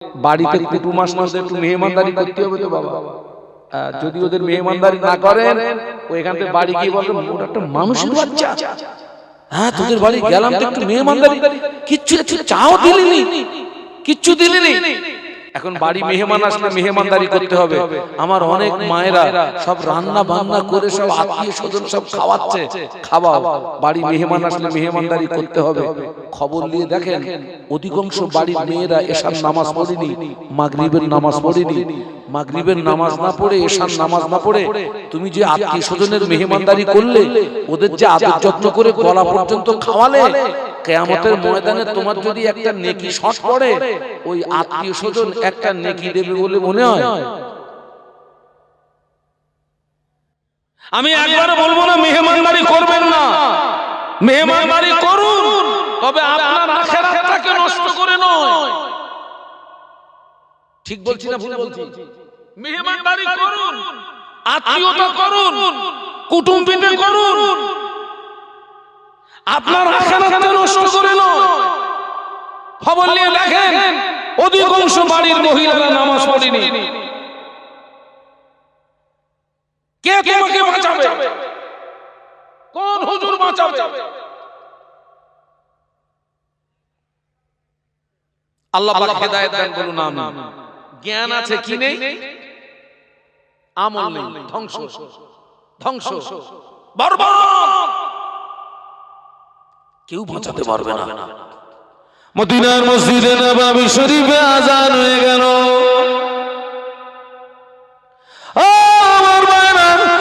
বাড়িতে কুটুম আসলে ওদের একটু মেহমানদারি করতে হবে তো বাবা। যদি ওদের মেহমানদারি না করেন, ওইখান থেকে বাড়ি গিয়ে বলবেন ওটা একটা মানুষের বাচ্চা, হ্যাঁ তোদের বাড়ি গেলাম তো একটু মেহমানদারি, কিচ্ছু চাও দিলিনি, কিচ্ছু দিলিনি। এখন বাড়ি মেহমান আসলে মেহমানদারি করতে হবে। আমার অনেক মায়েরা সব রান্না বান্না করে সব আত্মীয় স্বজন সব খাওয়াচ্ছে, খাওয়াও। বাড়ি মেহমান আসলে মেহমানদারি করতে হবে। খবর নিয়ে দেখেন অধিকাংশ বাড়ির মেয়েরা এশার নামাজ পড়েনি, মাগরিবের নামাজ পড়েনি। মাগরিবের নামাজ না পড়ে, এশার নামাজ না পড়ে তুমি যে আত্মীয় স্বজনের মেহমানদারি করলে, ওদের যে আদর যত্ন করে গলা পর্যন্ত খাওয়ালে, কিয়ামতের ময়দানে তোমার যদি একটা নেকি শর্ট পড়ে, ওই আত্মীয় স্বজন একটা নেকি দেবে বলে মনে হয়? আমি একবার বলবো না মেহমানদারি করবেন না, মেহমানদারি করুন, তবে আপনার আখিরাতটাকে নষ্ট করে নয়। ঠিক বলছি না ভুল বলছি? মেহমানদারি করুন, আত্মীয়তা করুন, কুটুম্বিতে করুন, আপনার আখিরাতটা নষ্ট করে নয়। খবর নিয়ে দেখেন অধিকাংশ বাড়ির মহিলারা নামাজ পড়েনি। কে তোমাকে বাঁচাবে? কোন হুজুর বাঁচাবে? আল্লাহ পাক হেদায়েত দান করুন, আমিন। জ্ঞান আছে কি নেই, আমল নেই, ধ্বংস ধ্বংস বরবাদ, কেউ বাঁচাতে পারবে না। মদিনার মসজিদে নববী শরীফে আযান হয়ে গেল।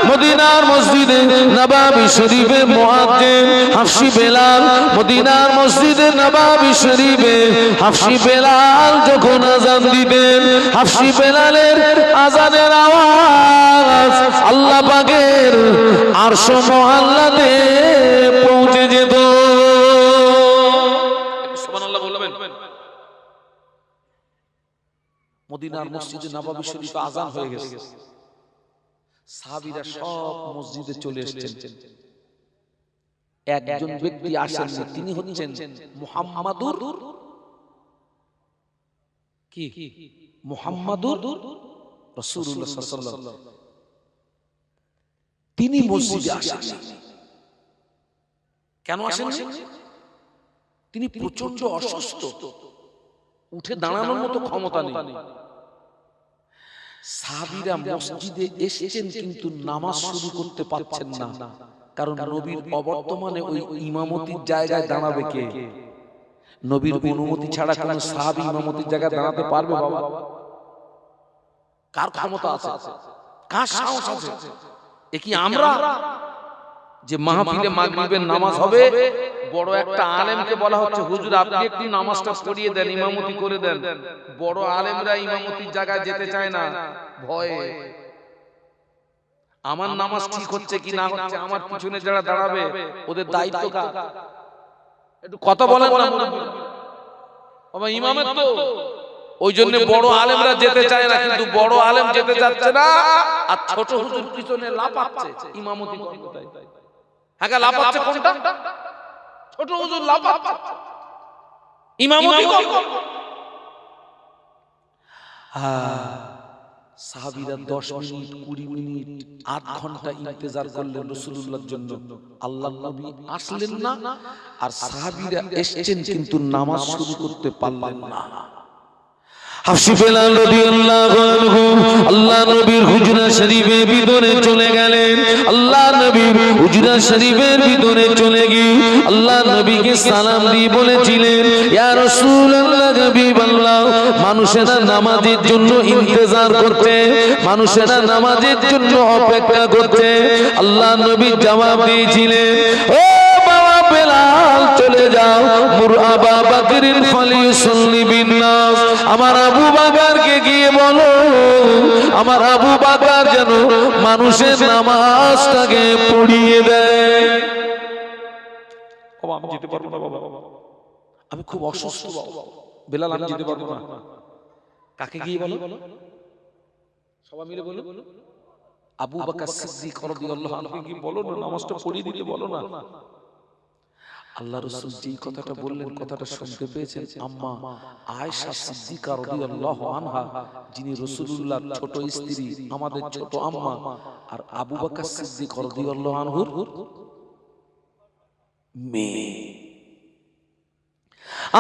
মদিনার মসজিদে নববী শরীফে মুয়াজ্জিন হাফসি বেলাল, মদিনার মসজিদে নববী শরীফে হাফসি বেলাল যখন আযান দিতেন, হাফসি বেলালের আযানের আওয়াজ আল্লাহ পাকের আরশ মুআল্লাতে পৌঁছে যেত। সুবহানাল্লাহ বলবেন। মদিনার মসজিদে নববী শরীফে আযান হয়ে গেছে, সাহাবীরা সব মসজিদে চলে এসেছেন। একজন ব্যক্তি আসেন, তিনি হচ্ছেন মুহাম্মাদুর কি মুহাম্মাদুর রাসূলুল্লাহ সাল্লাল্লাহু আলাইহি ওয়াসাল্লাম। তিনি মসজিদে আসেন। কেন আসেন? তিনি প্রচন্ড অসুস্থ, উঠে দাঁড়ানোর মতো ক্ষমতা নেই। সাহাবীরা মসজিদে এসেছেন কিন্তু নামাজ শুরু করতে পারছেন না, কারণ নবীর অবর্তমানে ওই ইমামতির জায়গায় দাঁড়াবে কে? নবীর অনুমতি ছাড়া কোন সাহাবী ইমামতির জায়গায় দাঁড়াতে পারবে বাবা? কার ক্ষমতা আছে? কার সাহস আছে? এ কি আমরা যে মাহফিলে মাগরিবের নামাজ হবে, বড় একটা আলেমকে বলা হচ্ছে হুজুর আপনি একটু নামাজটা পড়িয়ে দেন, ইমামতি করে দেন। বড় আলেমরা ইমামতির জায়গায় যেতে চায় না, ভয়ে। আমার নামাজ ঠিক হচ্ছে কি না হচ্ছে, আমার পিছনে যারা দাঁড়াবে ওদের দায়িত্ব কার? একটু কথা বলেন না বাবা, ইমামের তো। ওই জন্য বড় আলেমরা যেতে চায় না, কিন্তু বড় আলেম যেতে যাচ্ছে না, আর ছোট হুজুর পিছনে লাফাচ্ছে ইমামতি করতে। হ্যাঁ লাফাচ্ছে কোনটা? ছোট হুজুর লাফাচ্ছে ইমামতি করতে। সাহাবীরা 10 মিনিট 20 মিনিট 8 ঘন্টা ইন্তজার করলেন রাসূলুল্লাহর জন্য। আল্লাহর নবী আসলেন না, আর সাহাবীরা এসেছেন কিন্তু নামাজ শুরু করতে পারলেন না। হাফসি বেলাল রাদিয়াল্লাহু আনহু আল্লাহ নবীর হুজরা শরীফের ভিতরে চলে গেলেন। আল্লাহ নবীর হুজরা শরীফের ভিতরে চলে গিয়ে আল্লাহ নবীকে সালাম দিয়ে বলেছিলেন, ইয়া রাসূলুল্লাহ হাবিবাল্লাহ, মানুষেরা নামাজের জন্য ইন্তজার করছে, মানুষেরা নামাজের জন্য অপেক্ষা করছে। আল্লাহ নবী জবাব দিয়েছিলেন, ও বাবা বেলাল চলে যাও, মুর আবা বকরিন ফালিয়ুসাল্লি বিন-নাস, আমার আবু বকরকে গিয়ে বলো, আমার আবু বকর যেন মানুষের নামাজটাকে পড়িয়ে দেয়। বাবা আমি যেতে পারবো না বাবা, আমি খুব অসুস্থ বাবা। বেলাল আমি যেতে পারবো না। কাকে গিয়ে বলো? সবাই মিলে বলো, আবু বকর সিদ্দিক রাদিয়াল্লাহু আনহু কি বলো না, নামাজটা পড়িয়ে দিতে বলো না। আল্লাহ রাসূল যেই কথাটা বললেন কথাটা শুনতে পেয়েছেন আম্মা আয়েশা সিদ্দিকা রাদিয়াল্লাহু আনহা, যিনি রাসূলুল্লাহর ছোট স্ত্রী, আমাদের ছোট আম্মা, আর আবু বকর সিদ্দিক রাদিয়াল্লাহু আনহুর মেয়ে।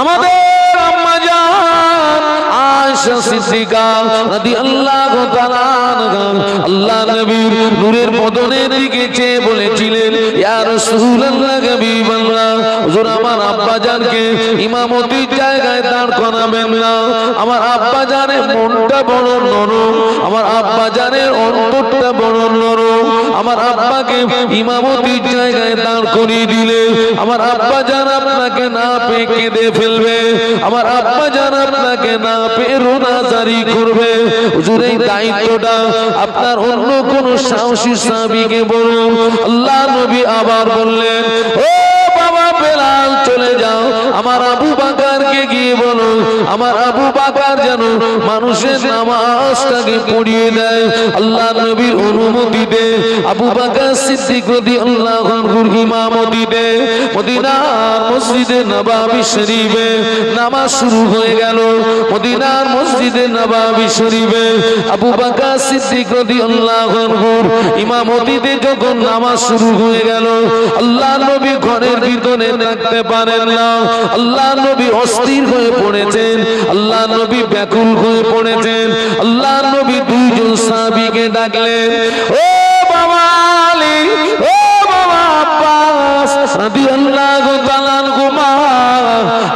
আমাদের আম্মা জান আয়েশা সিদ্দিকা রাদিয়াল্লাহু তাআলা আনহা আল্লাহ নবীর নূরের বদনের দিকে চেয়ে বলেছিলেন, ইয়া রাসূলুল্লাহ হাবিবাল্লাহ, হুজুর আমার আব্বা জানকে ইমামতির জায়গায় দাঁড় করাবেন না। আমার আব্বা জানের মনটা বড় নরম, আমার আব্বা জানের অন্তরটা বড় নরম। আমার আব্বাকে ইমামতির জায়গায় দাঁড় করিয়ে দিলে আমার আব্বা জান আপনাকে না পেয়ে কেঁদে ফেলবে, আমার আব্বা জান আপনাকে না পেয়ে রোনাজারি করবে। হুজুর এই দায়িত্বটা আপনার অন্য কোন সাহসী সাহাবীকে বলুন। আল্লাহ নবী আবার বললেন, ও বাবা বেলাল চলে যাও, আমার আবু বকরকে গিয়ে বলো আমার আবু বকর যেন মানুষের নামাজটাকে পড়িয়ে দেয়। আল্লাহ নবীর অনুমতিতে আবু বকর সিদ্দিক রাদিয়াল্লাহু আনহুর ইমামতিতে মদিনার মসজিদে নববী শরীফে নামাজ শুরু হয়ে গেল। মদিনার মসজিদে নববী শরীফে আবু বকর সিদ্দিক রাদিয়াল্লাহু আনহুর ইমামতিতে যখন নামাজ শুরু হয়ে গেল, আল্লাহ নবী ঘরের ভিতরে থাকতে পারেন না। আল্লাহ নবী অস্থির হয়ে পড়েছেন, আল্লাহ নবী ব্যাকুল হয়ে পড়েছেন। আল্লাহ নবী দুইজন সাহাবীকে ডাকলেন, ও বাবা আলী, ও বাবা আব্বাস রাদিয়াল্লাহু তাআলা আনহুমা,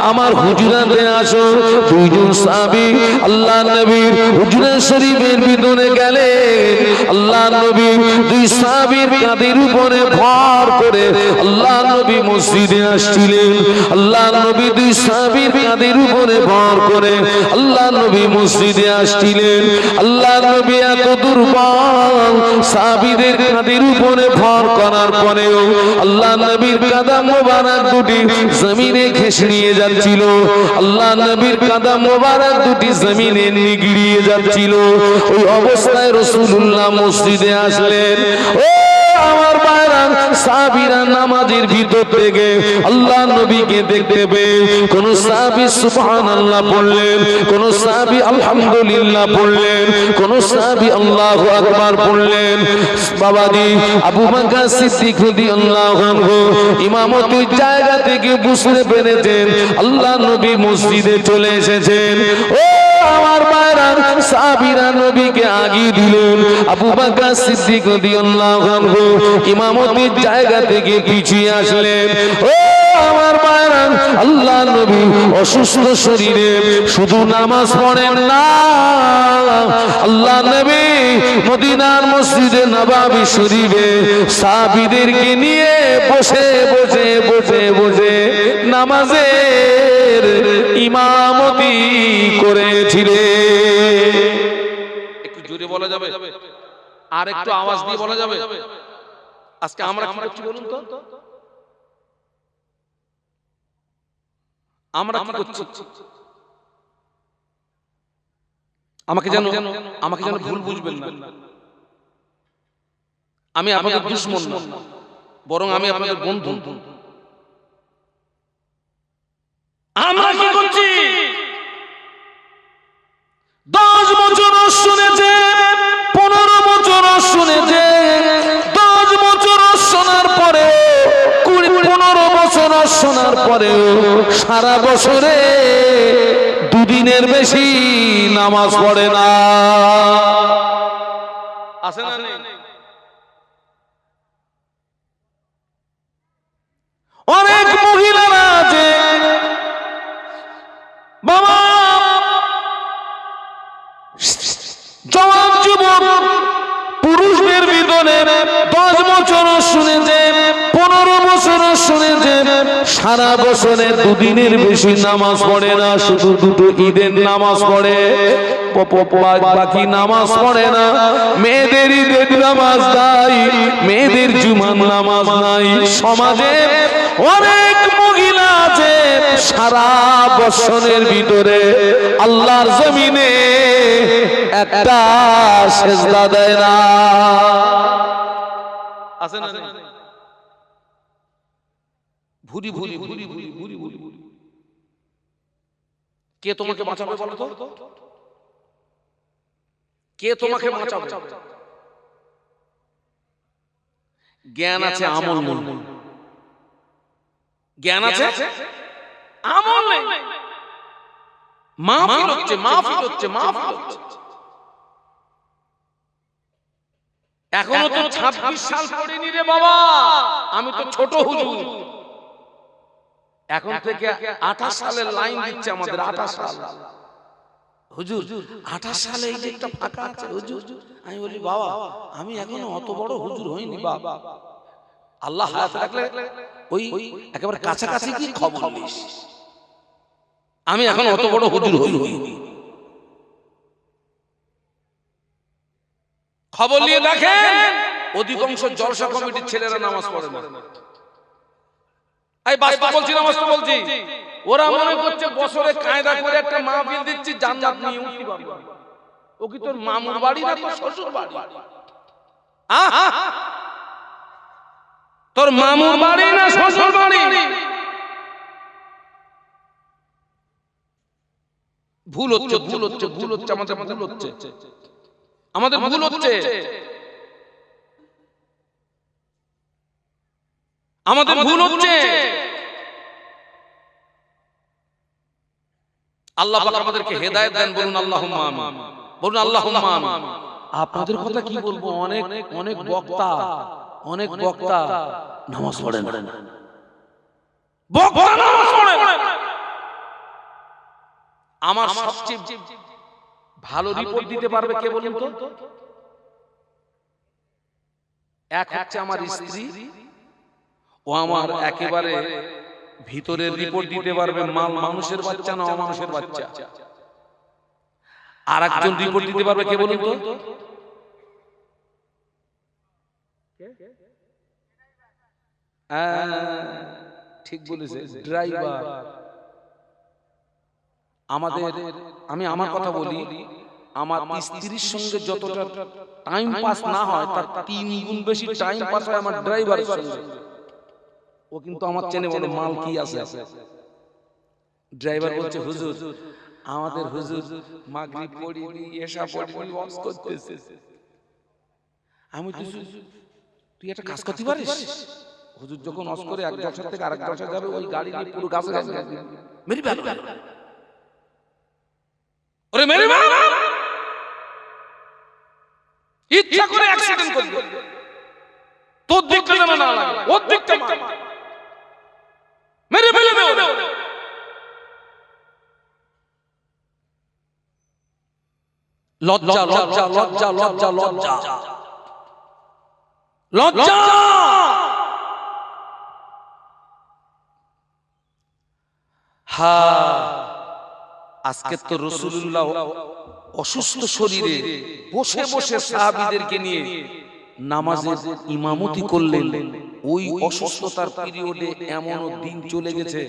আমার হুজরাতে আসো। দুইজন সাহাবী আল্লাহ নবীর হুজরা শরীফের ভিতরে গেলেন। আল্লাহ নবী দুই সাহাবীর কাঁধের উপরে ভর করে আল্লাহ নবী মসজিদে আসছিলেন। আল্লাহ নবী দুই সাহাবীর কাঁধের উপরে ভর করে আল্লাহ নবী মসজিদে আসছিলেন। আল্লাহ নবী এত দুর্বল, সাহাবীদের কাঁধের উপরে ভর করার পরেও আল্লাহ নবীর কাদম মোবারক দুটি জমিনে ঘেঁষে নিয়ে যাচ্ছিল। আল্লাহ নবীর কাদম মোবারক দুটি জমিনে নিগড়িয়ে যাচ্ছিল। ওই অবস্থায় রাসূলুল্লাহ মসজিদে আসলেন। ও আমার ভাইরা, সাহাবীরা নামাজের ভিতর থেকে আল্লাহ নবীকে দেখতে পেয়ে কোন সাহাবী সুবহানাল্লাহ পড়লেন, কোন সাহাবী আলহামদুলিল্লাহ পড়লেন, কোন সাহাবী আল্লাহু আকবার পড়লেন। বাবাজি আবু বকর সিদ্দিক রাদিয়াল্লাহু আনহু ইমামতির জায়গা থেকে বুঝতে পেরেছেন আল্লাহ নবী মসজিদে চলে এসেছেন। ও আমার ভাইরা, সাহাবীরা নবীকে আগিয়ে দিলেন। আবু বকর সিদ্দিক রাদিয়াল্লাহু আনহু ইমামতির জায়গা থেকে পিছিয়ে আসলেন। ও আমার ভাইরা, আল্লাহ নবী অসুস্থ শরীরে শুধু নামাজ পড়েন না, আল্লাহ নবী মদিনার মসজিদে নববী শরীফে সাহাবীদেরকে নিয়ে বসে বসে বসে বসে নামাজের ইমামতি করেছিলেন। একটু জোরে বলা যাবে আর একটু আওয়াজ দিয়ে বলা যাবে? আজকে আমরা কি করছি বলুন তো? আমরা কি করছি? আমাকে যেন ভুল বুঝবেন না। আমি আপনাদের দুশমন না, বরং আমি আপনাদের বন্ধু। আমরা কি করছি? 10 বছর শুনেছে, 15 বছর শুনেছে, 10 বছর শোনার পরে 15 বছর শোনার পরে সারা বছরে দুদিনের বেশি নামাজ পড়ে না। আছে না নেই? অনেক মহিলারা আছে বাবা, জওয়ান যুবক পুরুষদের ভিতরে 10 বছর শুনেছে, 15 বছর শুনেছে, সারা বছরে দুদিনের বেশি নামাজ পড়ে না, শুধু দুটো ঈদের নামাজ পড়ে, বাকি নামাজ পড়ে না। মেয়েদের ঈদের নামাজ নাই, মেয়েদের জুমার নামাজ নাই। সমাজে অনেক মহিলা আছে সারা বছরের ভিতরে আল্লাহর জমিনে একটা সেজদা দেয় না। আছে না? ভুরি ভুরি ভুরি ভুরি ভুরি ভুরি। কে তোমাকে বাঁচাবে বলো তো? কে তোমাকে বাঁচাবে? জ্ঞান আছে, আমল নেই। জ্ঞান আছে, আমল নেই। মাহফিল হচ্ছে, মাহফিল হচ্ছে, মাহফিল হচ্ছে। এখনো তো 26 সাল পড়িনি রে বাবা, আমি তো ছোট হুজুর। এখন থেকে 28 সালের লাইন দিচ্ছে আমাদের। 28 সাল হুজুর, 28 সালে এই যে একটা ফাঁকা আছে হুজুর। আমি বলি বাবা, আমি এখনো অত বড় হুজুর হইনি বাবা। আল্লাহ হায়াত রাখলে ওই একেবারে কাছাকাছি কি খবর নিস। আমি এখন অত বড় হুজুর হইনি। খবর নিয়ে দেখেন অধিকাংশ জলসা কমিটির ছেলেরা নামাজ পড়ে না। এই বাস্তব বলছি, নামাজ তো বলছি। ওরা মনে করছে বছরে কায়দা করে একটা মাহফিল দিচ্ছি, জান্নাত নিয়ে উঠতে পারবে। ও কি তোর মামুর বাড়ি না তোর শ্বশুর বাড়ি? তোর মামুর বাড়ি না শ্বশুর বাড়ি? ভুল হচ্ছে, ভুল হচ্ছে, ভুল হচ্ছে, আমাদের ভুল হচ্ছে, আমাদের ভুল হচ্ছে, আমাদের ভুল হচ্ছে। আল্লাহ পাক আমাদেরকে হেদায়েত দেন, বলুন আল্লাহুম্মা আমিন, বলুন আল্লাহুম্মা আমিন। আপনাদের কথা কি বলবো, অনেক অনেক বক্তা, অনেক বক্তা নামাজ পড়ে না, বক্তা নামাজ পড়ে না। আমার সবচেয়ে ভালো রিপোর্ট দিতে পারবে কে বলুন তো? এক হচ্ছে আমার স্ত্রী, ও আমার একেবারে ভিতরের রিপোর্ট দিতে পারবে, মানুষের বাচ্চা না অমানুষের বাচ্চা। আর একজন রিপোর্ট দিতে পারবে কে বলুন তো? ঠিক বলেছে, ড্রাইভার। আমাদের, আমি আমার কথা বলি, আমার স্ত্রীর সঙ্গে যতটা টাইম পাস না হয় তার 3 গুণ বেশি টাইম পাস হয় আমার ড্রাইভারের সঙ্গে। ও কিন্তু আমার চেনে বলে মাল কি আছে। ড্রাইভার বলছে হুজুর, আমাদের হুজুর মাগরিব পড়িনি, এশা পড়িনি, ওয়াজ করতেছে। আমি তো, তুই একটা কাজ করতে পারিস? হুজুর যখন ওয়াজ করে এক জলসা থেকে আরেক জলসা যাবে, ওই গাড়ি নিয়ে পুরো গাছে গাছে মেরি ভালো ওরে মেরি ভালো, ইচ্ছা করে অ্যাক্সিডেন্ট করবে, তোর দিকটা যেন না লাগে, ওর দিকটা মেরে ফেলে দাও। লজ্জা, লজ্জা, লজ্জা, লজ্জা, লজ্জা, লজ্জা। হ্যাঁ, আজকে তো রাসূলুল্লাহ অসুস্থ শরীরে বসে বসে সাহাবীদেরকে নিয়ে নামাজের ইমামতি করলেন। ওই অসুস্থতার পিরিয়ডে এমনও দিন চলে গেছে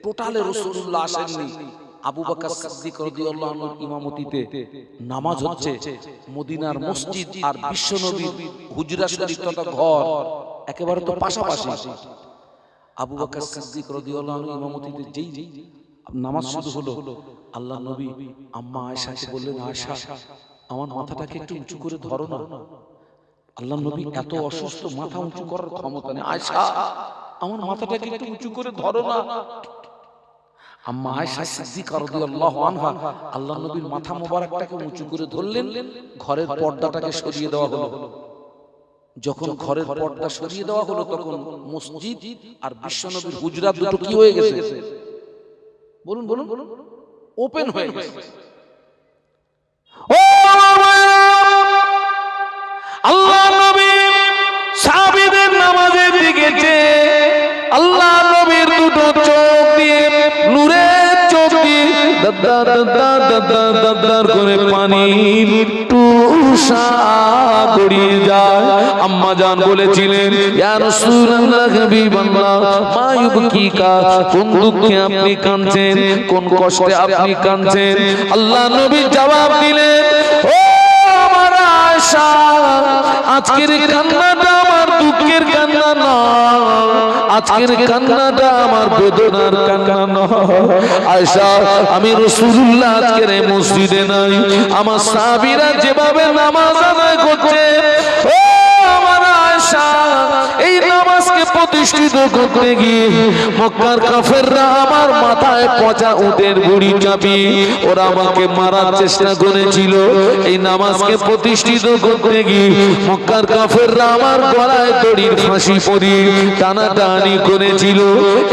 টোটালে রাসূলুল্লাহ আসেননি। আবু বকর সিদ্দিক রাদিয়াল্লাহু আনহুর ইমামতিতে নামাজ হচ্ছে। মদিনার মসজিদ আর বিশ্বনবীর হুজরা শরীফ তথা ঘর একেবারে তো পাশাপাশি। আবু বকর সিদ্দিক রাদিয়াল্লাহু আনহু ইমামতিতে যেই নামাজ শুরু হলো, আল্লাহ নবী আম্মা আয়েশাকে বললেন, আয়েশা আমার মাথাটাকে একটু উঁচু করে ধরো না। আল্লাহ নবী এত অসুস্থ, মাথা উঁচু করার ক্ষমতা নেই। আয়েশা আমার মাথাটাকে একটু উঁচু করে ধরো না। আম্মা আয়েশা সিদ্দিকা রাদিয়াল্লাহু আনহা আল্লাহ নবীর মাথা মোবারকটাকে উঁচু করে ধরলেন। ঘরের পর্দাটাকে সরিয়ে দেওয়া হলো। যখন ঘরের পর্দা সরিয়ে দেওয়া হলো, তখন মসজিদ আর বিশ্বনবীর হুজরা দুটো কি হয়ে গেছে বলুন, বলুন, ওপেন হয়ে গেছে। আল্লাহ নবী সাহাবীদের নামাজের দিকে চেয়ে আল্লাহ নবীর দুটো চোখ দিয়ে, নূরের চোখ দিয়ে দাদা দাদা দাদা দাদার করে পানির টুসা গড়িয়ে যায়। আম্মা জান বলেছিলেন, ইয়া রাসূলুল্লাহ হাবিবাল্লাহ মা ইউবকিকা, কোন দুঃখে আপনি কাঁদছেন, কোন কষ্টে আপনি কাঁদছেন? আল্লাহ নবী জবাব দিলেন, ও আমার আয়েশা, আজকের কান্নাটা আমার দুঃখের কান্না না, আজকের কান্নাটা আমার বেদনার কান্না নয়। আয়েশা, আমি রাসূলুল্লাহ আজকের এই মসজিদে নাই, আমার সাহাবীরা যেভাবে নামাজ আদায় করছে, ও আমার আয়েশা, এই নামাজকে প্রতিষ্ঠিত করতে গিয়ে মক্কার কাফেররা আমার মাথায় পচা উটের গুড়ি চাপিয়ে ওরা আমাকে মারার চেষ্টা করেছিল। এই নামাজকে প্রতিষ্ঠিত করতে গিয়ে মক্কার কাফেররা আমার গলায় দড়ির ফাঁসি পরিয়ে টানাটানি করেছিল।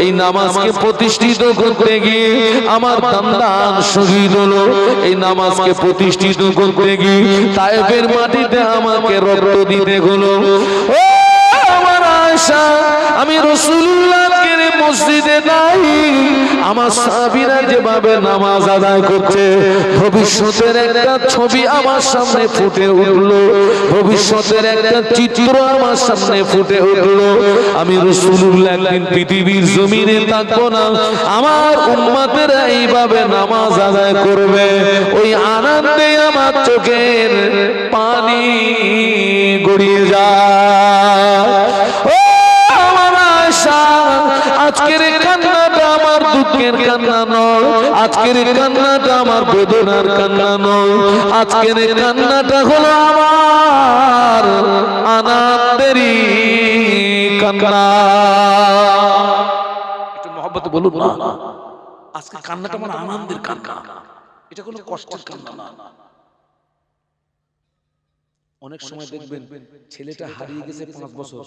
এই নামাজকে প্রতিষ্ঠিত করতে গিয়ে আমার দান্দান শহীদ হলো। এই নামাজকে প্রতিষ্ঠিত করতে গিয়ে তায়েফের মাটিতে আমাকে রক্ত দিতে হলো। ও আমার আয়েশা, আমি রাসূলুল্লাহকে মসজিদে নাই, আমার সাহাবীরা যেভাবে নামাজ আদায় করছে, ভবিষ্যতের একটা ছবি আমার সামনে ফুটে উঠলো, ভবিষ্যতের একটা চিত্র আমার সামনে ফুটে উঠলো। আমি রাসূলুল্লাহ একদিন পৃথিবীর জমিনে থাকবো না, আমার উম্মতেরা এইভাবে নামাজ আদায় করবে, ওই আনন্দে আমার চোখের পানি গড়িয়ে যায়। ও আমার আয়েশা, আজকের কান্নাটা আমার দুঃখের কান্না নয়, আজকের কান্নাটা আমার বেদনার কান্না নয়, আজকের কান্নাটা হলো আমার আনন্দেরই কান্না। একটু মহব্বতে বলুন না, আজকে কান্নাটা আমার আনন্দের কান্না, এটা কোনো কষ্টের কান্না না। অনেক সময় দেখবেন ছেলেটা হারিয়ে গেছে 5 বছর,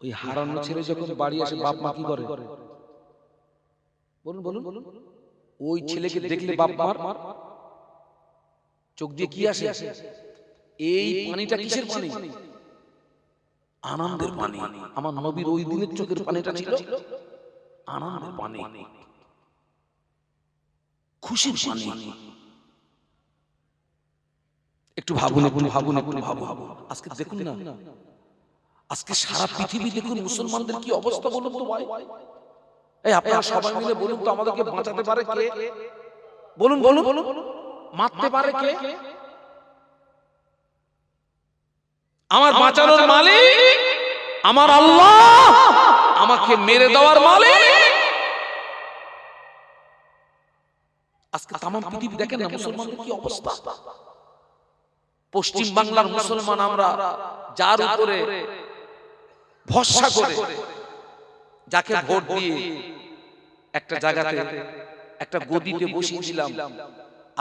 ওই হারানো ছেলে যখন বাড়ি আসে বাপ মা কি করে? বলুন বলুন, ওই ছেলেকে দেখলে বাপ মার চোখ দিয়ে কি আসে? এই পানিটা কিসের পানি? আনন্দের পানি। আমার নবীর ওই দিনের চোখের পানিটা ছিল আনন্দের পানি, খুশির পানি। একটু ভাবুন, একটু ভাবুন, একটু ভাবুন। আজকে দেখুন না, আজকে সারা পৃথিবী দেখুন মুসলমানদের কি অবস্থা বলুন তো ভাই। এই আপনারা সবাই মিলে বলুন তো, আমাদেরকে বাঁচাতে পারে কে? বলুন বলুন, মারতে পারে কে? আমার বাঁচানোর মালিক আমার আল্লাহ, আমাকে মেরে দেওয়ার মালিক। আজকে তাম পৃথিবী দেখেন না মুসলমানদের কি অবস্থা। পশ্চিম বাংলার মুসলমান আমরা যার উপরে ভরসা করে, যাকে ভোট দিয়ে একটা জায়গাতে একটা গদিতে বসিয়ে দিলাম,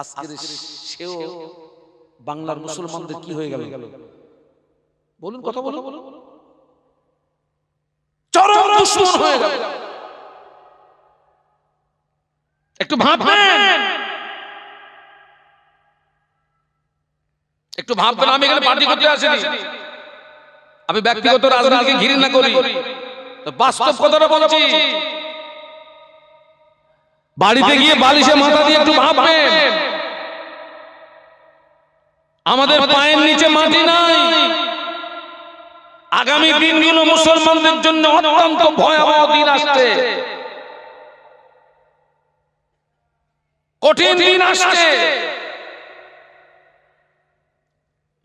আজকের সেও বাংলার মুসলমানদের কি হয়ে গেল বলুন, কথা বলুন, চরম দুশমন হয়ে গেল। একটু ভাববেন, একটু ভাববেন। আমি এখানে পার্টি করতে আসিনি, আমি ব্যক্তিগত রাজনীতিকে ঘৃণা করি, বাস্তব কথাটা বলছি। বাড়িতে গিয়ে বালিশে মাথা দিয়ে একটু ভাববেন, আমাদের পায়ের নিচে মাটি নাই। আগামী দিনগুলো মুসলমানদের জন্য অত্যন্ত ভয়াবহ দিন আসছে, কঠিন দিন আসছে।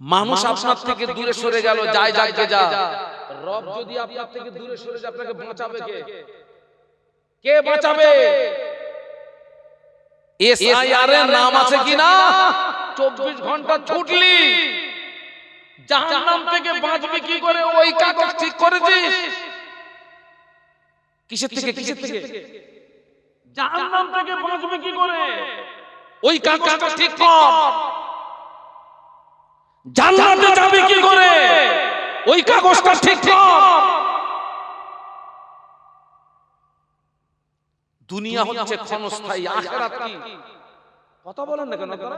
মানুষ আপনার থেকে দূরে সরে গেল, যায় যাকে যা। রব যদি আপনার থেকে দূরে সরে যায়, আপনাকে বাঁচাবে কে? কে বাঁচাবে? এসআইআর এর নাম আছে কিনা? 24 ঘন্টা ছুটলি জাহান্নাম থেকে বাঁচবে কি করে? ওই কাগজ ঠিক করেছিস কিসের থেকে? কিসের থেকে? জাহান্নাম থেকে বাঁচবে কি করে? ওই কাগজটা ঠিক কর। জান্নাতে যাবে কি করে? ওই কাগজটা ঠিক কর। দুনিয়া হচ্ছে ক্ষণস্থায়ী, আখিরাত কি? কথা বলেন না কেন আপনারা?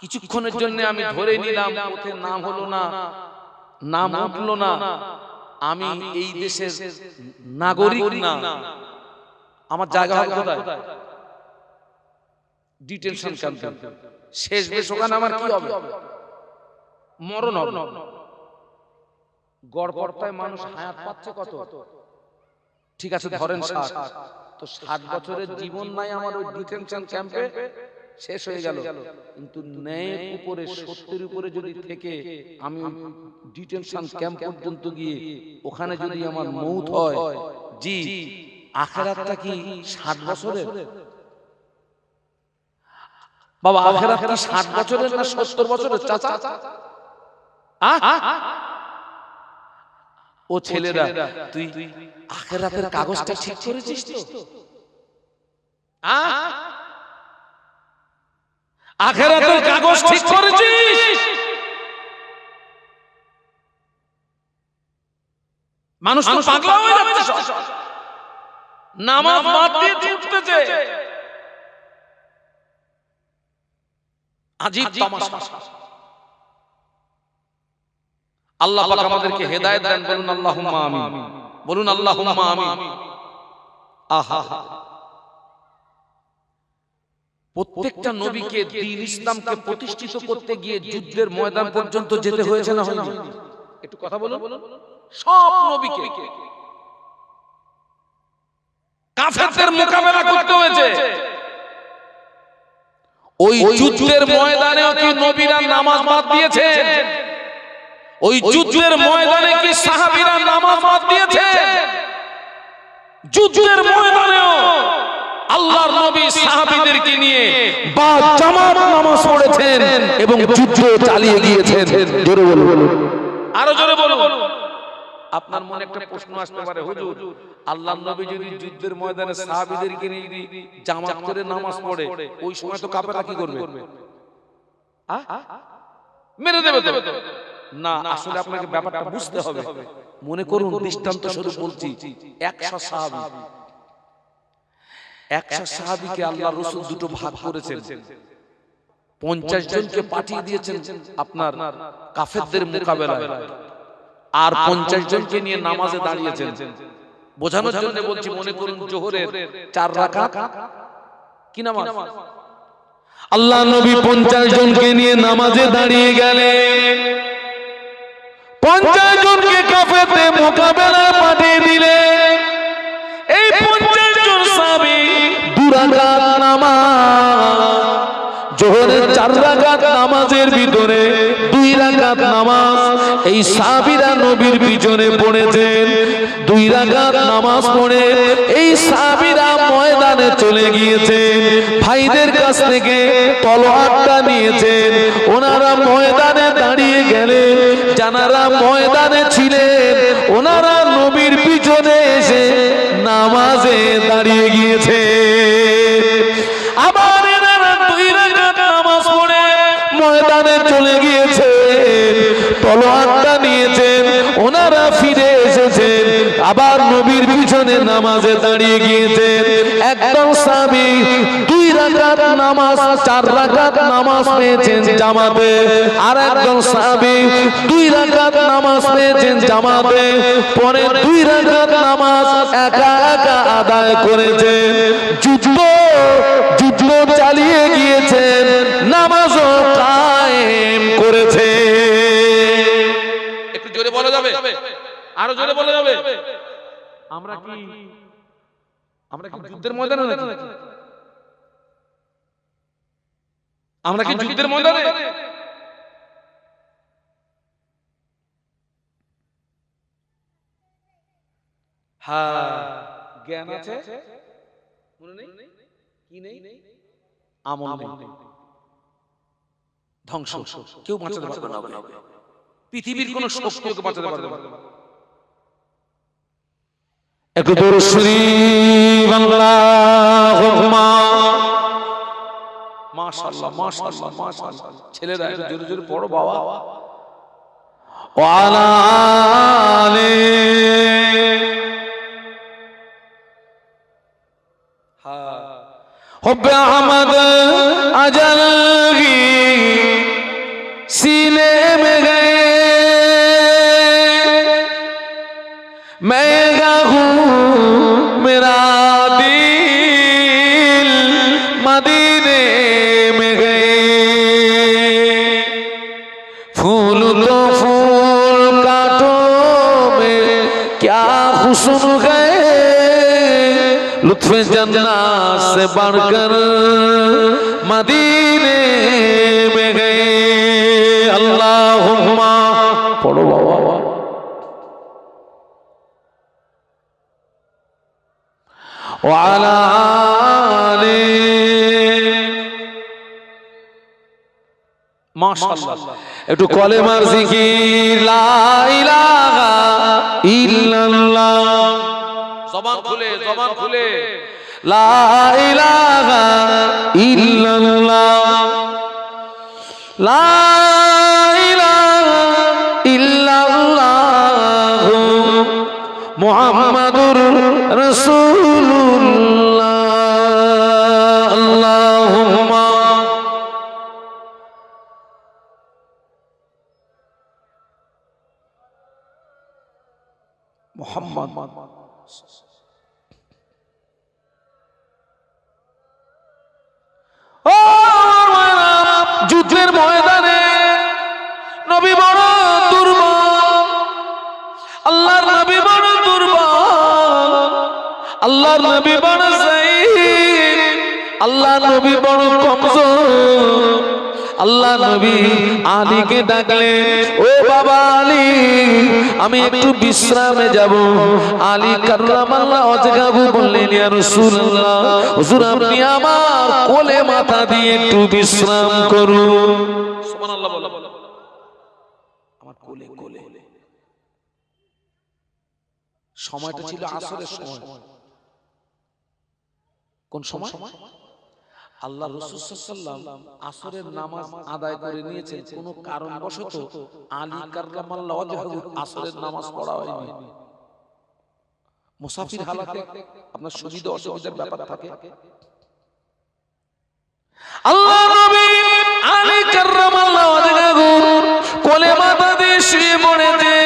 কিছুক্ষণের জন্য আমি ধরে নিলাম, ওতে নাম হলো না, নাম উঠলো না, আমি এই দেশের নাগরিক না। আমার জায়গা হবে কোথায়? ডিটেনশন ক্যাম্পে। শেষ বেশ ওখানে আমার কি হবে? মরণ হবে। গড়পড়তায় মানুষ হায়াত পাচ্ছে কত? ঠিক আছে ধরেন 60, তো 60 বছরের জীবন নাই আমার ওই ডিটেনশন ক্যাম্পে, শেষ হয়ে গেল। কিন্তু ন্যায়ের উপরে, সত্যের উপরে যদি থেকে আমি ডিটেনশন ক্যাম্প পর্যন্ত গিয়ে ওখানে যদি আমার মৌত হয়, জি আখিরাতটা কি 60 বছরের? বাবা আখিরাত কি 60 বছরের না 70 বছরের? চাচা ও ছেলেরা, তুই আখিরাতের কাগজটা ঠিক করেছিস তো? আখিরাতের কাগজ ঠিক করেছিস? মানুষ তো পাগলা হয়ে যাচ্ছে, নামাজ বাদ দিয়ে ছুটতেছে। আজীব তামাশা। আল্লাহ পাক আমাদেরকে হেদায়েত দেন, বলুন আল্লাহুম্মা আমিন, বলুন আল্লাহুম্মা আমিন। আহা, প্রত্যেকটা নবীকে দ্বীন ইসলামকে প্রতিষ্ঠিত করতে গিয়ে যুদ্ধের ময়দান পর্যন্ত যেতে হয়েছে না হয়নি? একটু কথা বলুন। সব নবীকে কাফেরদের মোকাবেলা করতে হয়েছে। ওই যুদ্ধের ময়দানেও কি নবীরা নামাজ বাদ দিয়েছে? ওই যুদ্ধের ময়দানে কি সাহাবীরা নামাজ বাদ দিয়েছে? যুদ্ধের ময়দানেও আল্লাহর নবী সাহাবীদেরকে নিয়ে বা জামাত নামাজ পড়েছেন এবং যুদ্ধ চালিয়ে গিয়েছেন। জোরে বলুন, আরো জোরে বলুন। আপনার মনে একটা প্রশ্ন আসতে পারে, হুজুর আল্লাহর নবী যদি যুদ্ধের ময়দানে সাহাবীদেরকে নিয়ে জামাত করে নামাজ পড়ে, ওই সময় তো কাফেররা কি করবে? মেরে দেবে তো? না, আসলে আপনাকে ব্যাপারটা বুঝতে হবে। মনে করুন দৃষ্টান্ত স্বরূপ বলছি, 100 সাহাবী, 100 সাহাবীকে আল্লাহ রাসূল দুটো ভাগ করেছেন। 50 জনকে পাঠিয়ে দিয়েছেন আপনার কাফেরদের মোকাবেলায়, আর 50 জনকে নিয়ে নামাজে দাঁড়িয়েছেন। বোঝানোর জন্য বলছি, মনে করুন জোহরের 4 রাকাত কি নামাজ, আল্লাহ নবী 50 জনকে নিয়ে নামাজে দাঁড়িয়ে গেলেন। 50 জনকে কাফেরদের মোকাবেলায় পাঠিয়ে দিলেন। এই 50 জন সাহাবী 2 রাকাত নামাজ, জোহরের 4 রাকাত নামাজের ভিতরে 2 রাকাত নামাজ এই সাহাবীরা নবীর পিছনে পড়েছেন। 2 রাকাত নামাজ পড়ে এই সাহাবীরা ময়দানে চলে গিয়েছেন। ভাইদের কাছ থেকে তলোয়ারটা নিয়েছেন। ওনারা ময়দানে দাঁড়িয়ে গেলেন। যারা ময়দানে ছিলেন ওনারা নবীর পিছনে এসে নামাজে দাঁড়িয়ে গিয়েছে। আবার এনারা 2 রাকাত নামাজ পড়ে ময়দানে চলে গিয়েছে, তলোয়ারটা নিয়েছেন, ওনারা ফিরে এসেছেন, আবার নবীর পিছনে নামাজে দাঁড়িয়ে গিয়েছেন। একদম সাহাবী 2 রাকাত নামাজ 4 রাকাত নামাজ পেয়েছেন জামাতে, আর একজন সাহাবী 2 রাকাত নামাজ পেয়েছেন জামাতে, পরে 2 রাকাত নামাজ একা একা আদায় করেছেন। যুদ্ধ চালিয়ে গিয়েছেন, নামাজও কায়েম করেছে। একটু জোরে বলা যাবে? আরো জোরে বলা যাবে? আমরা কি যুদ্ধের ময়দানে নাকি? আমরা কি যুদ্ধের ময়দানে? হ্যাঁ, জ্ঞান আছে, মনে নেই, কি নেই? আমল নেই, ধ্বংস। কেউ বাঁচাতে পারবে না, পৃথিবীর কোন শক্তি ওকে বাঁচাতে পারবে না। একটু দরুদ শরীফ আল্লাহুম্মা মাশাআল্লাহ মাশাআল্লাহ মাশাআল্লাহ। ছেলেরা একটু জোরে জোরে পড়ো বাবা। ওয়া আলা আলি हुब्बे अहमद अजल की सीने में गए, मैं गाऊं मेरा दिल मदीने में गए। फूल तो फूल कांटों में क्या खुशबू गए, लुत्फ़ जन्नत से बढ़कर मदीने में गए अल्लाहुम्मा पढ़ो बाबा वाला माशाअल्लाह একটু কলেমার জিকির লা ইলাহা ইল্লাল্লাহ জবান খুলে লা ইলাহা ইল্লাল্লাহ লা ইলাহা ইল্লাল্লাহ মুহাম্মাদুর রাসূলুল্লাহ আল্লাহুম্মা মুহাম্মদ যুদ্ধের ময়দানে নবী বড় দুর্বল আল্লাহর নবী বড় দুর্বল আল্লাহর নবী বড় যায়েব আল্লাহর নবী বড় কমজোর আল্লাহ নবী আলীকে ডাকলেন ও বাবা আলী আমি একটু বিশ্রামে যাব আলী কাররামাল্লাহু ওয়াজহাহু বললেন ইয়া রাসূলুল্লাহ হুজুর আপনি আমার কোলে মাথা দিয়ে একটু বিশ্রাম করুন সুবহানাল্লাহ বলো আমার কোলে সময়টা ছিল আসরের সময় কোন সময় আল্লাহ রাসূল সাল্লাল্লাহু আলাইহি ওয়াসাল্লাম আসরের নামাজ আদায় করে নিয়েছেন কোনো কারণবশত আলী কাররামাল্লাহু ওয়াজহাহু আসরের নামাজ পড়া হয়নি মুসাফির হালাতে আপনার সুবিধা অসুবিধার ব্যাপার থাকে আল্লাহ নবী আলী কাররামাল্লাহু ওয়াজহাহু কোলে মাথা দিয়ে শুয়ে পড়েছেন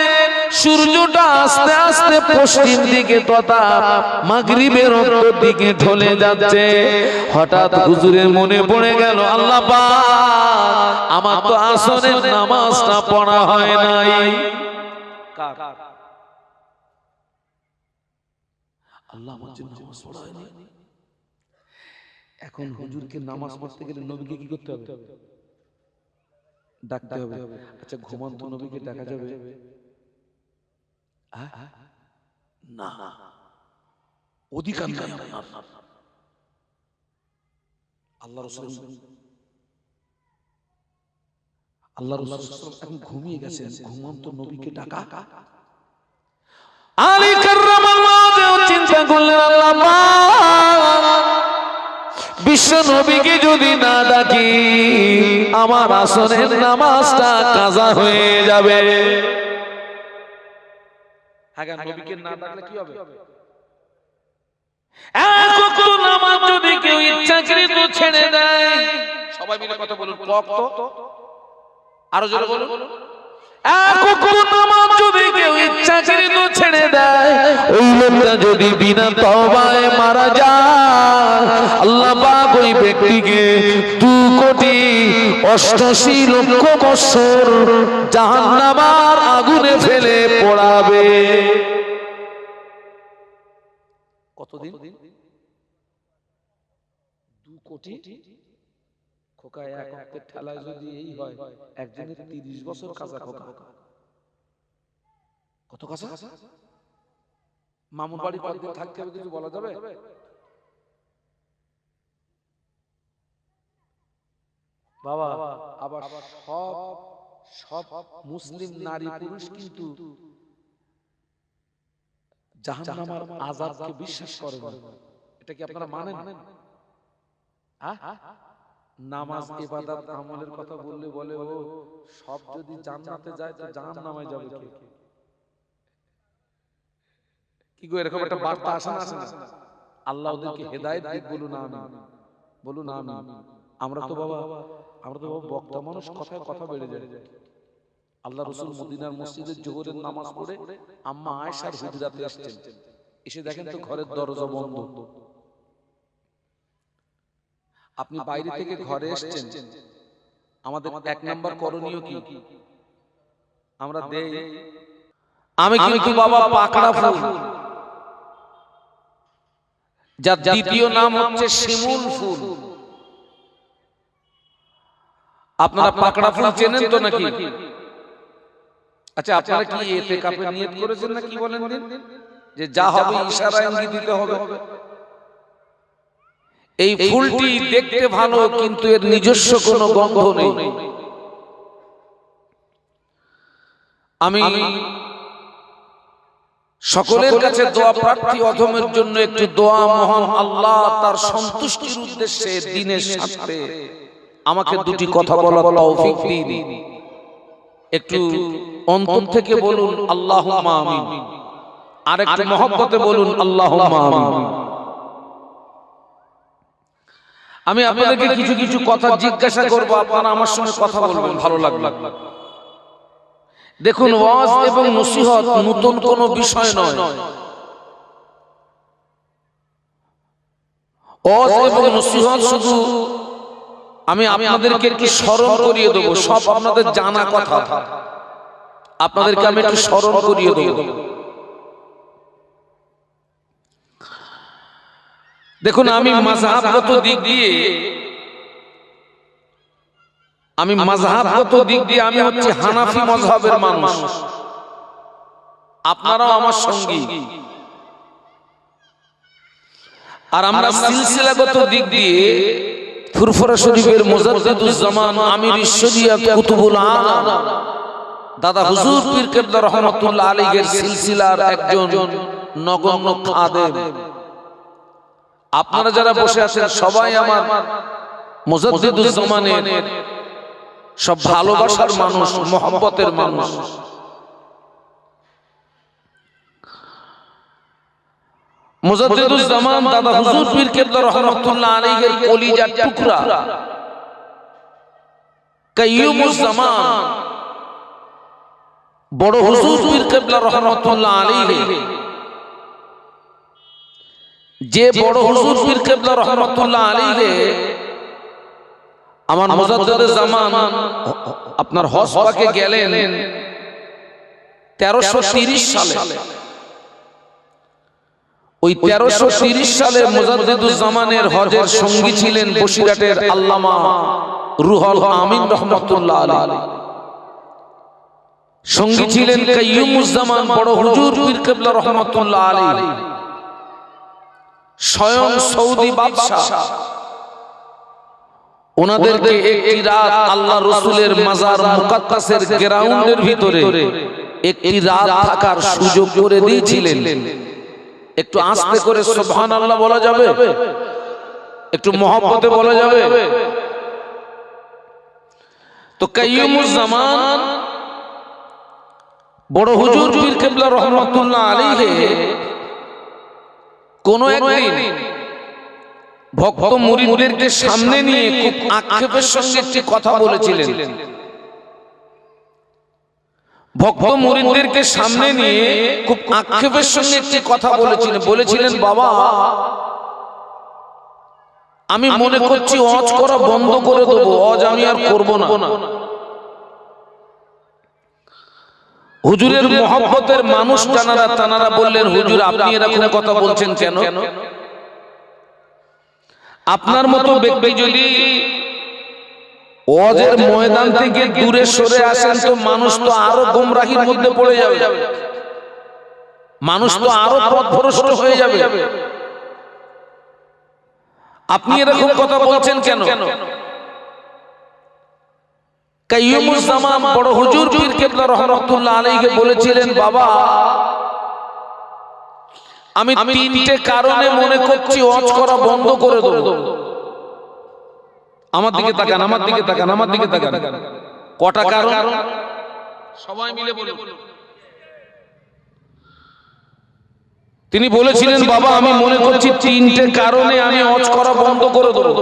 সূর্যটা আস্তে আস্তে পশ্চিম দিকে তথা মাগরিবের উত্তর দিকে ঢলে যাচ্ছে হঠাৎ হুজুরের মনে পড়ে গেল আল্লাহ পাক আমার তো আসরের নামাজটা পড়া হয় নাই কার আল্লাহ আমার জন্য নামাজ পড়া হয়নি এখন হুজুরকে নামাজ পড়তে গেলে নবীকে কি করতে হবে ডাকতে হবে আচ্ছা ঘুমন্ত নবীকে ডাকা যাবে না অধিকার নাই আপনার আল্লাহ রাসূল এখন ঘুমিয়ে গেছেন ঘুমন্ত নবীকে ডাকা আলী কাররামাল্লাহু ওয়াজহাহু চিন্তা করলেন আল্লাহ পাক বিশ্ব নবীকে যদি না ডাকি আমার আসরের নামাজটা কাজা হয়ে যাবে আগে নবীকে না ডাকলে কি হবে এক ওয়াক্ত নামাজ যদি কেউ ইচ্ছাকৃত ছেড়ে দেয় সবাই মিলে কথা বলুন ওয়াক্ত আরো জোরে বলুন এক ওয়াক্ত নামাজ যদি কেউ ইচ্ছাকৃত ছেড়ে দেয় ওই লোকটা যদি বিনা তওবায় মারা যায় আল্লাহ পাক ওই ব্যক্তিকে 2,88,00,000 বছর জাহান্নামের আগুনে ফেলে পোড়াবে কতদিন 2 কোটি খোকা এক ওয়াক্তের ঠেলায় যদি এই হয় একজনের 30 বছর কাজা খোকা কত কাজা মামুর বাড়ি কতদিন থাকতে হবে কিছু বলা যাবে বাবা আবার সব মুসলিম নারী পুরুষ কিন্তু জাহান্নামের আযাবকে বিশ্বাস করে না এটা কি আপনারা মানেন নামাজ ইবাদত আমলের কথা বললে বলে ও সব যদি জান্নাতে যায় তো জাহান্নামে যাবে কি গো এরকম একটা বার্তা আসে না আল্লাহ ওদেরকে হেদায়েত দিক বলুন আমিন আমরা তো বাবা বক্তা মানুষ কথায় কথা বেড়ে যায় আল্লাহ রাসূল মদিনার মসজিদে জোহরের নামাজ পড়ে আম্মা আয়েশার হুজরাতে আসছেন এসে দেখেন তো ঘরের দরজা বন্ধ আপনি বাইরে থেকে ঘরে এসেছেন আমাদের এক নাম্বার করণীয় কি আমরা দেই আমি কিন্তু বাবা পাকড়া ফুল যার দ্বিতীয় নাম হচ্ছে শিমুল ফুল আপনারা পাকড়া ফুল চেনেন তো নাকি? আচ্ছা, আপনারা কি ইতিকাফে নিয়ত করেছেন না কি বলেন দিন, যে যা হবে ইশারা ইঙ্গিত দিতে হবে? এই ফুলটি দেখতে ভালো কিন্তু এর নিজস্ব কোনো গন্ধ নেই। আমি সকলের কাছে দোয়া প্রার্থী অধমের জন্য একটু দোয়া, মহান আল্লাহ তার সন্তুষ্টির উদ্দেশ্যে দ্বীনের স্বার্থে আমাকে দুটি কথা বলার তৌফিক দিন। একটু অন্তর থেকে বলুন আল্লাহুম্মা আমিন, আর একটু মহব্বতে বলুন আল্লাহুম্মা আমিন। আমি আপনাদেরকে কিছু কিছু কথা জিজ্ঞাসা করব, আপনারা আমার সঙ্গে কথা বলবেন, ভালো লাগবে। দেখুন, ওয়াজ এবং নসিহত নতুন কোনো বিষয় নয়। ওয়াজ এবং নসিহত শুধু আমি আপনাদেরকে একটু স্মরণ করিয়ে দেব, সব আপনাদের জানা কথা, আপনাদেরকে আমি একটু স্মরণ করিয়ে দেব। দেখুন, আমি মাযহাবগত দিক দিয়ে আমি হচ্ছে হানাফি মাযহাবের মানুষ, আপনারাও আমার সঙ্গী। আর আমরা সিলসিলাগত দিক দিয়ে ফুরফুরা শরীফের মুজাদ্দিদুজ জামান আমির শরিয়ত কুতুবুল আলম দাদা হুজুর পীর কেবলা রহমাতুল্লাহ আলাইহির সিলসিলার একজন নগণ্য খাদেম। আপনারা যারা বসে আছেন সবাই আমার মুজাদ্দিদুজ জামানের সব ভালোবাসার মানুষ, মহব্বতের মানুষ। মুজাদ্দিদুজ জামান দাদা হুজুর পীর কেবলা রহমাতুল্লাহ আলাইহির কলিজার টুকরা কাইয়ুমুজ জামান বড় হুজুর পীর কেবলা রহমাতুল্লাহ আলাইহি, যে বড় হুজুর পীর কেবলা রহমাতুল্লাহ আলাইহি আমার মুজাদ্দিদুজ জামান আপনার হজ পাকে গেলেন 1330 সালে। ওই 1330 সালে মুজাদ্দিদুজ জামানের হজের সঙ্গী ছিলেন বসিরহাটের আল্লামা রুহুল আমিন রাহমাতুল্লাহ আলাইহি, সঙ্গী ছিলেন কাইয়ুমুজ জামান বড় হুজুর পীর কেবলা রহমাতুল্লাহ আলাইহি, স্বয়ং সৌদি বাদশা। ওনাদেরকে একটি রাত আল্লাহ রাসূলের মাজার মুকাদ্দাসের গ্রাউন্ডের ভিতরে একটি রাত থাকার সুযোগ করে দিয়েছিলেন। একটু আস্তে করে সুবহানাল্লাহ বলা যাবে? একটু মহব্বতে বলা যাবে? তো কাইয়ুমুজ জামান বড় হুজুর পীর কেবলা রহমাতুল্লাহ আলাইহি কোন একদিন ভক্ত মুরিদদেরকে সামনে নিয়ে খুব আক্ষেপের সঙ্গে একটি কথা বলেছিলেন। ভক্ত মুরিদদেরকে সামনে নিয়ে খুব আক্ষেপের সঙ্গে একটি কথা বলেছিলেন, বাবা আমি মনে করছি ওয়াজ করা বন্ধ করে দেবো, ওয়াজ আমি আর করব না। হুজুরের মহব্বতের মানুষ তানারা বললেন, হুজুর আপনি এরকম কথা বলছেন কেন? আপনার মতো ব্যক্তি যদি ওয়াজের ময়দান থেকে দূরে সরে আসেন তো মানুষ তো আরো গোমরাহির মধ্যে পড়ে যাবে, মানুষ তো আরো পথভ্রষ্ট হয়ে যাবে। আপনি এরকম কথা বলছেন কেন? কাইয়ুমুজ জামান বড় হুজুর পীর কেবলা রহমাতুল্লাহ আলাইহি বলেছিলেন, বাবা আমি তিনটে কারণে মনে করছি ওয়াজ করা বন্ধ করে দেব। আমার দিকে তাকান, আমার দিকে তাকান, আমার দিকে তাকান। কটা কারণ? সবাই মিলে বলুন। তিনি বলেছিলেন, বাবা আমি মনে করছি তিনটে কারণে আমি ওয়াজ করা বন্ধ করে দেব।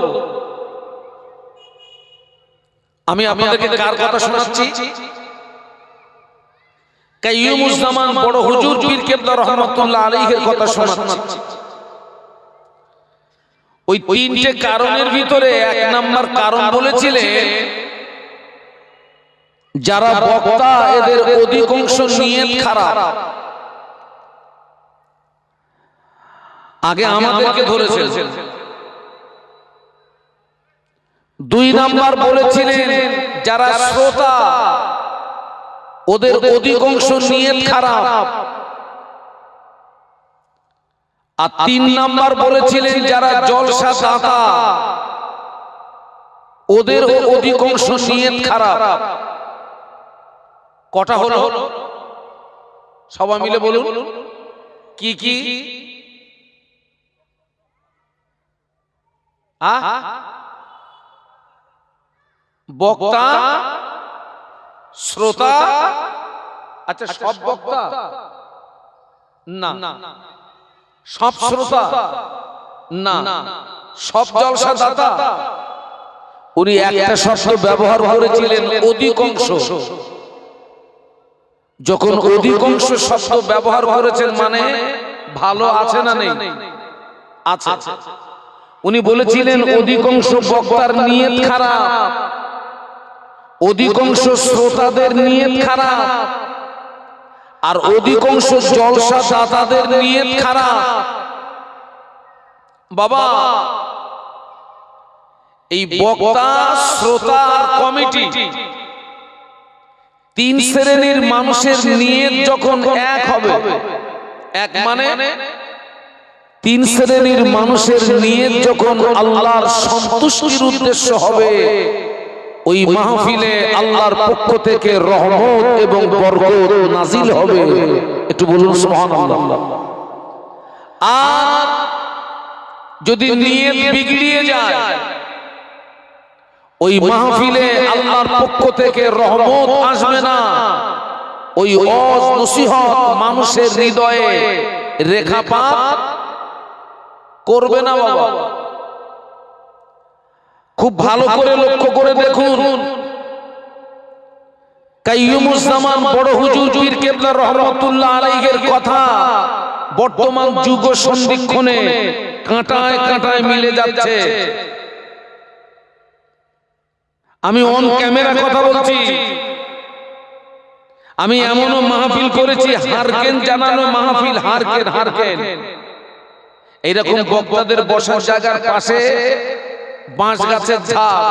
আমি আপনাদেরকে কার কথা শোনাচ্ছি? কাইয়ুমুজ জামান বড় হুজুর পীর কেবলা রহমাতুল্লাহ আলাইহির কথা শোনাচ্ছি। ওই তিনটে কারণের ভিতরে এক নাম্বার কারণ বলেছিলেন, যারা বক্তা এদের অধিকাংশ নিয়ত খারাপ। আগে আমাদেরকে ধরেছেন। দুই নাম্বার বলেছিলেন, যারা শ্রোতা ওদের অধিকাংশ নিয়ত খারাপ। আর 3 নাম্বার বলেছিলেন যারা জলসা দাতা ওদের অধিকাংশ নিয়ত খারাপ। কটা হলো সবাই মিলে বলুন কি কি? বক্তা, শ্রোতা, আচ্ছা সব বক্তা না, সব শ্রোতা না, সব জলসা দাতা। উনি একটা শব্দ ব্যবহার করেছিলেন অধিকাংশ। যখন অধিকাংশ শব্দ ব্যবহার করেছেন মানে ভালো আছে না নেই? আছে। উনি বলেছিলেন অধিকাংশ বক্তার নিয়ত খারাপ, অধিকাংশ শ্রোতাদের নিয়ত খারাপ, আর অধিকাংশ জলসা দাতাদের নিয়ত খারাপ। বাবা, এই বক্তা, শ্রোতা আর কমিটি 3 শ্রেণীর মানুষের নিয়ত যখন এক হবে, এক মানে 3 শ্রেণীর মানুষের নিয়ত যখন আল্লাহর সন্তুষ্টির উদ্দেশ্য হবে, ওই মাহফিলে আল্লাহর পক্ষ থেকে রহমত এবং বরকত নাজিল হবে। একটু বলুন সুবহানাল্লাহ। আর যদি নিয়ত বিগড়িয়ে যায়, ওই মাহফিলে আল্লাহর পক্ষ থেকে রহমত আসবে না, ওই ওয়াজ নসিহত মানুষের হৃদয়ে রেখাপাত করবে না। বাবা, খুব ভালো করে লক্ষ্য করে দেখুন, কাইয়ুমুজ জামান বড় হুজুর পীর কেবলা রহমাতুল্লাহ আলাইহির কথা বর্তমান যুগ সন্ধিক্ষণে কাঁটায় কাঁটায় মিলে যাচ্ছে। আমি অন ক্যামেরা কথা বলছি। আমি এমনও মাহফিল করেছি, হারকেন জানানো মাহফিল, হারকেন এইরকম বক্তাদের বসার জায়গার পাশে বাঁশ গাছের ঝাড়,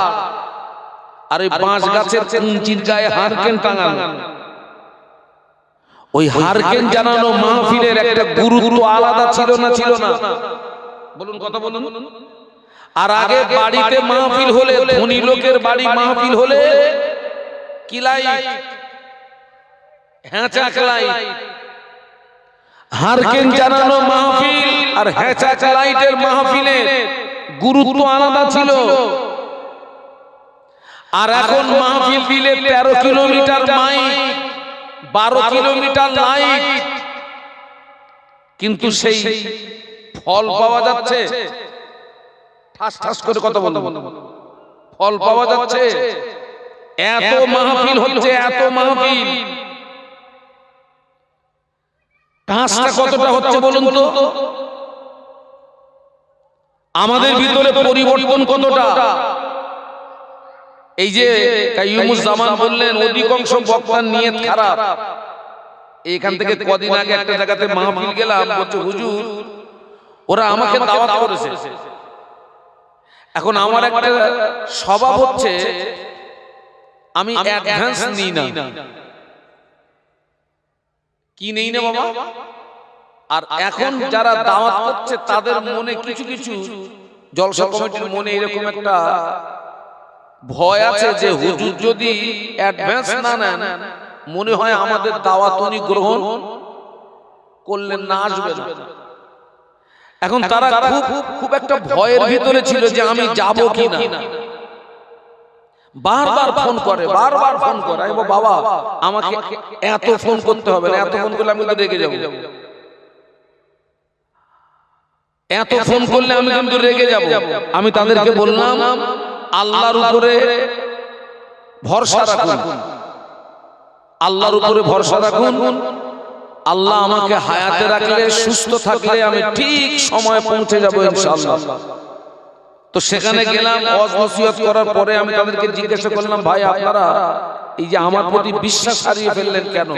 আর ওই বাঁশ গাছের কুঞ্চির গায়ে হারকেন টাঙানো। ওই হারকেন জানানো মাহফিলের একটা গুরুত্ব আলাদা ছিল না? ছিল না? বলুন, কথা বলুন। আর আগে বাড়িতে মাহফিল হলে, ধনী লোকের বাড়ি মাহফিল হলে কি লাইট? হ্যাঁচাক লাইট। হারকেন জানানো মাহফিল আর হ্যাঁচাক লাইটের মাহফিলের গুরুত্ব আলাদা ছিল। আর এখন মাহফিল দিলে 13 কিলোমিটার মাইক, 12 কিলোমিটার লাইট, কিন্তু সেই ফল পাওয়া যাচ্ছে? ঠাস ঠাস করে কথা বলুন, ফল পাওয়া যাচ্ছে? এত মাহফিল হচ্ছে, এত মাহফিল, কাজটা কতটা হচ্ছে বলুন তো? আমাদের ভিতরে পরিবর্তন কতটা? এই যে কাইয়ুমুজ জামান বললেন অধিকাংশ বক্তার নিয়ত খারাপ। এখান থেকে কদিন আগে একটা জায়গাতে মাহফিল গেলাম, বলছে হুজুর ওরা আমাকে দাওয়াত করেছে। এখন আমার একটা স্বভাব হচ্ছে আমি অ্যাডভান্স নিই না। কি নেই না বাবা? আর এখন যারা দাওয়াত করছে তাদের মনে কিছু কিছু জলসা কমিটির মনে এরকম একটা ভয় আছে যে হুজুর যদি অ্যাডভান্স না নেন, মনে হয় আমাদের দাওয়াত উনি গ্রহণ করলেন না, আসবে না। এখন তারা খুব একটা ভয়ের ভিতরে ছিল যে আমি যাব কিনা। বারবার ফোন করে, বারবার ফোন করে। আমি বলবো বাবা আমাকে এত ফোন করতে হবে না, এত ফোন করলে আমি তো রেগে যাব, এত ফোন করলে আমি কিন্তু রেগে যাব। আমি তাদেরকে বললাম আল্লাহর উপরে ভরসা রাখুন, আল্লাহর উপরে ভরসা রাখুন। আল্লাহ আমাকে হায়াতে রাখলে, সুস্থ থাকলে আমি ঠিক সময় পৌঁছে যাব ইনশাআল্লাহ। তো সেখানে গেলাম, ওয়াজ নসিহত করার পরে আমি তাদেরকে জিজ্ঞাসা করলাম ভাই আপনারা এই যে আমার প্রতি বিশ্বাস হারিয়ে ফেললেন কেন?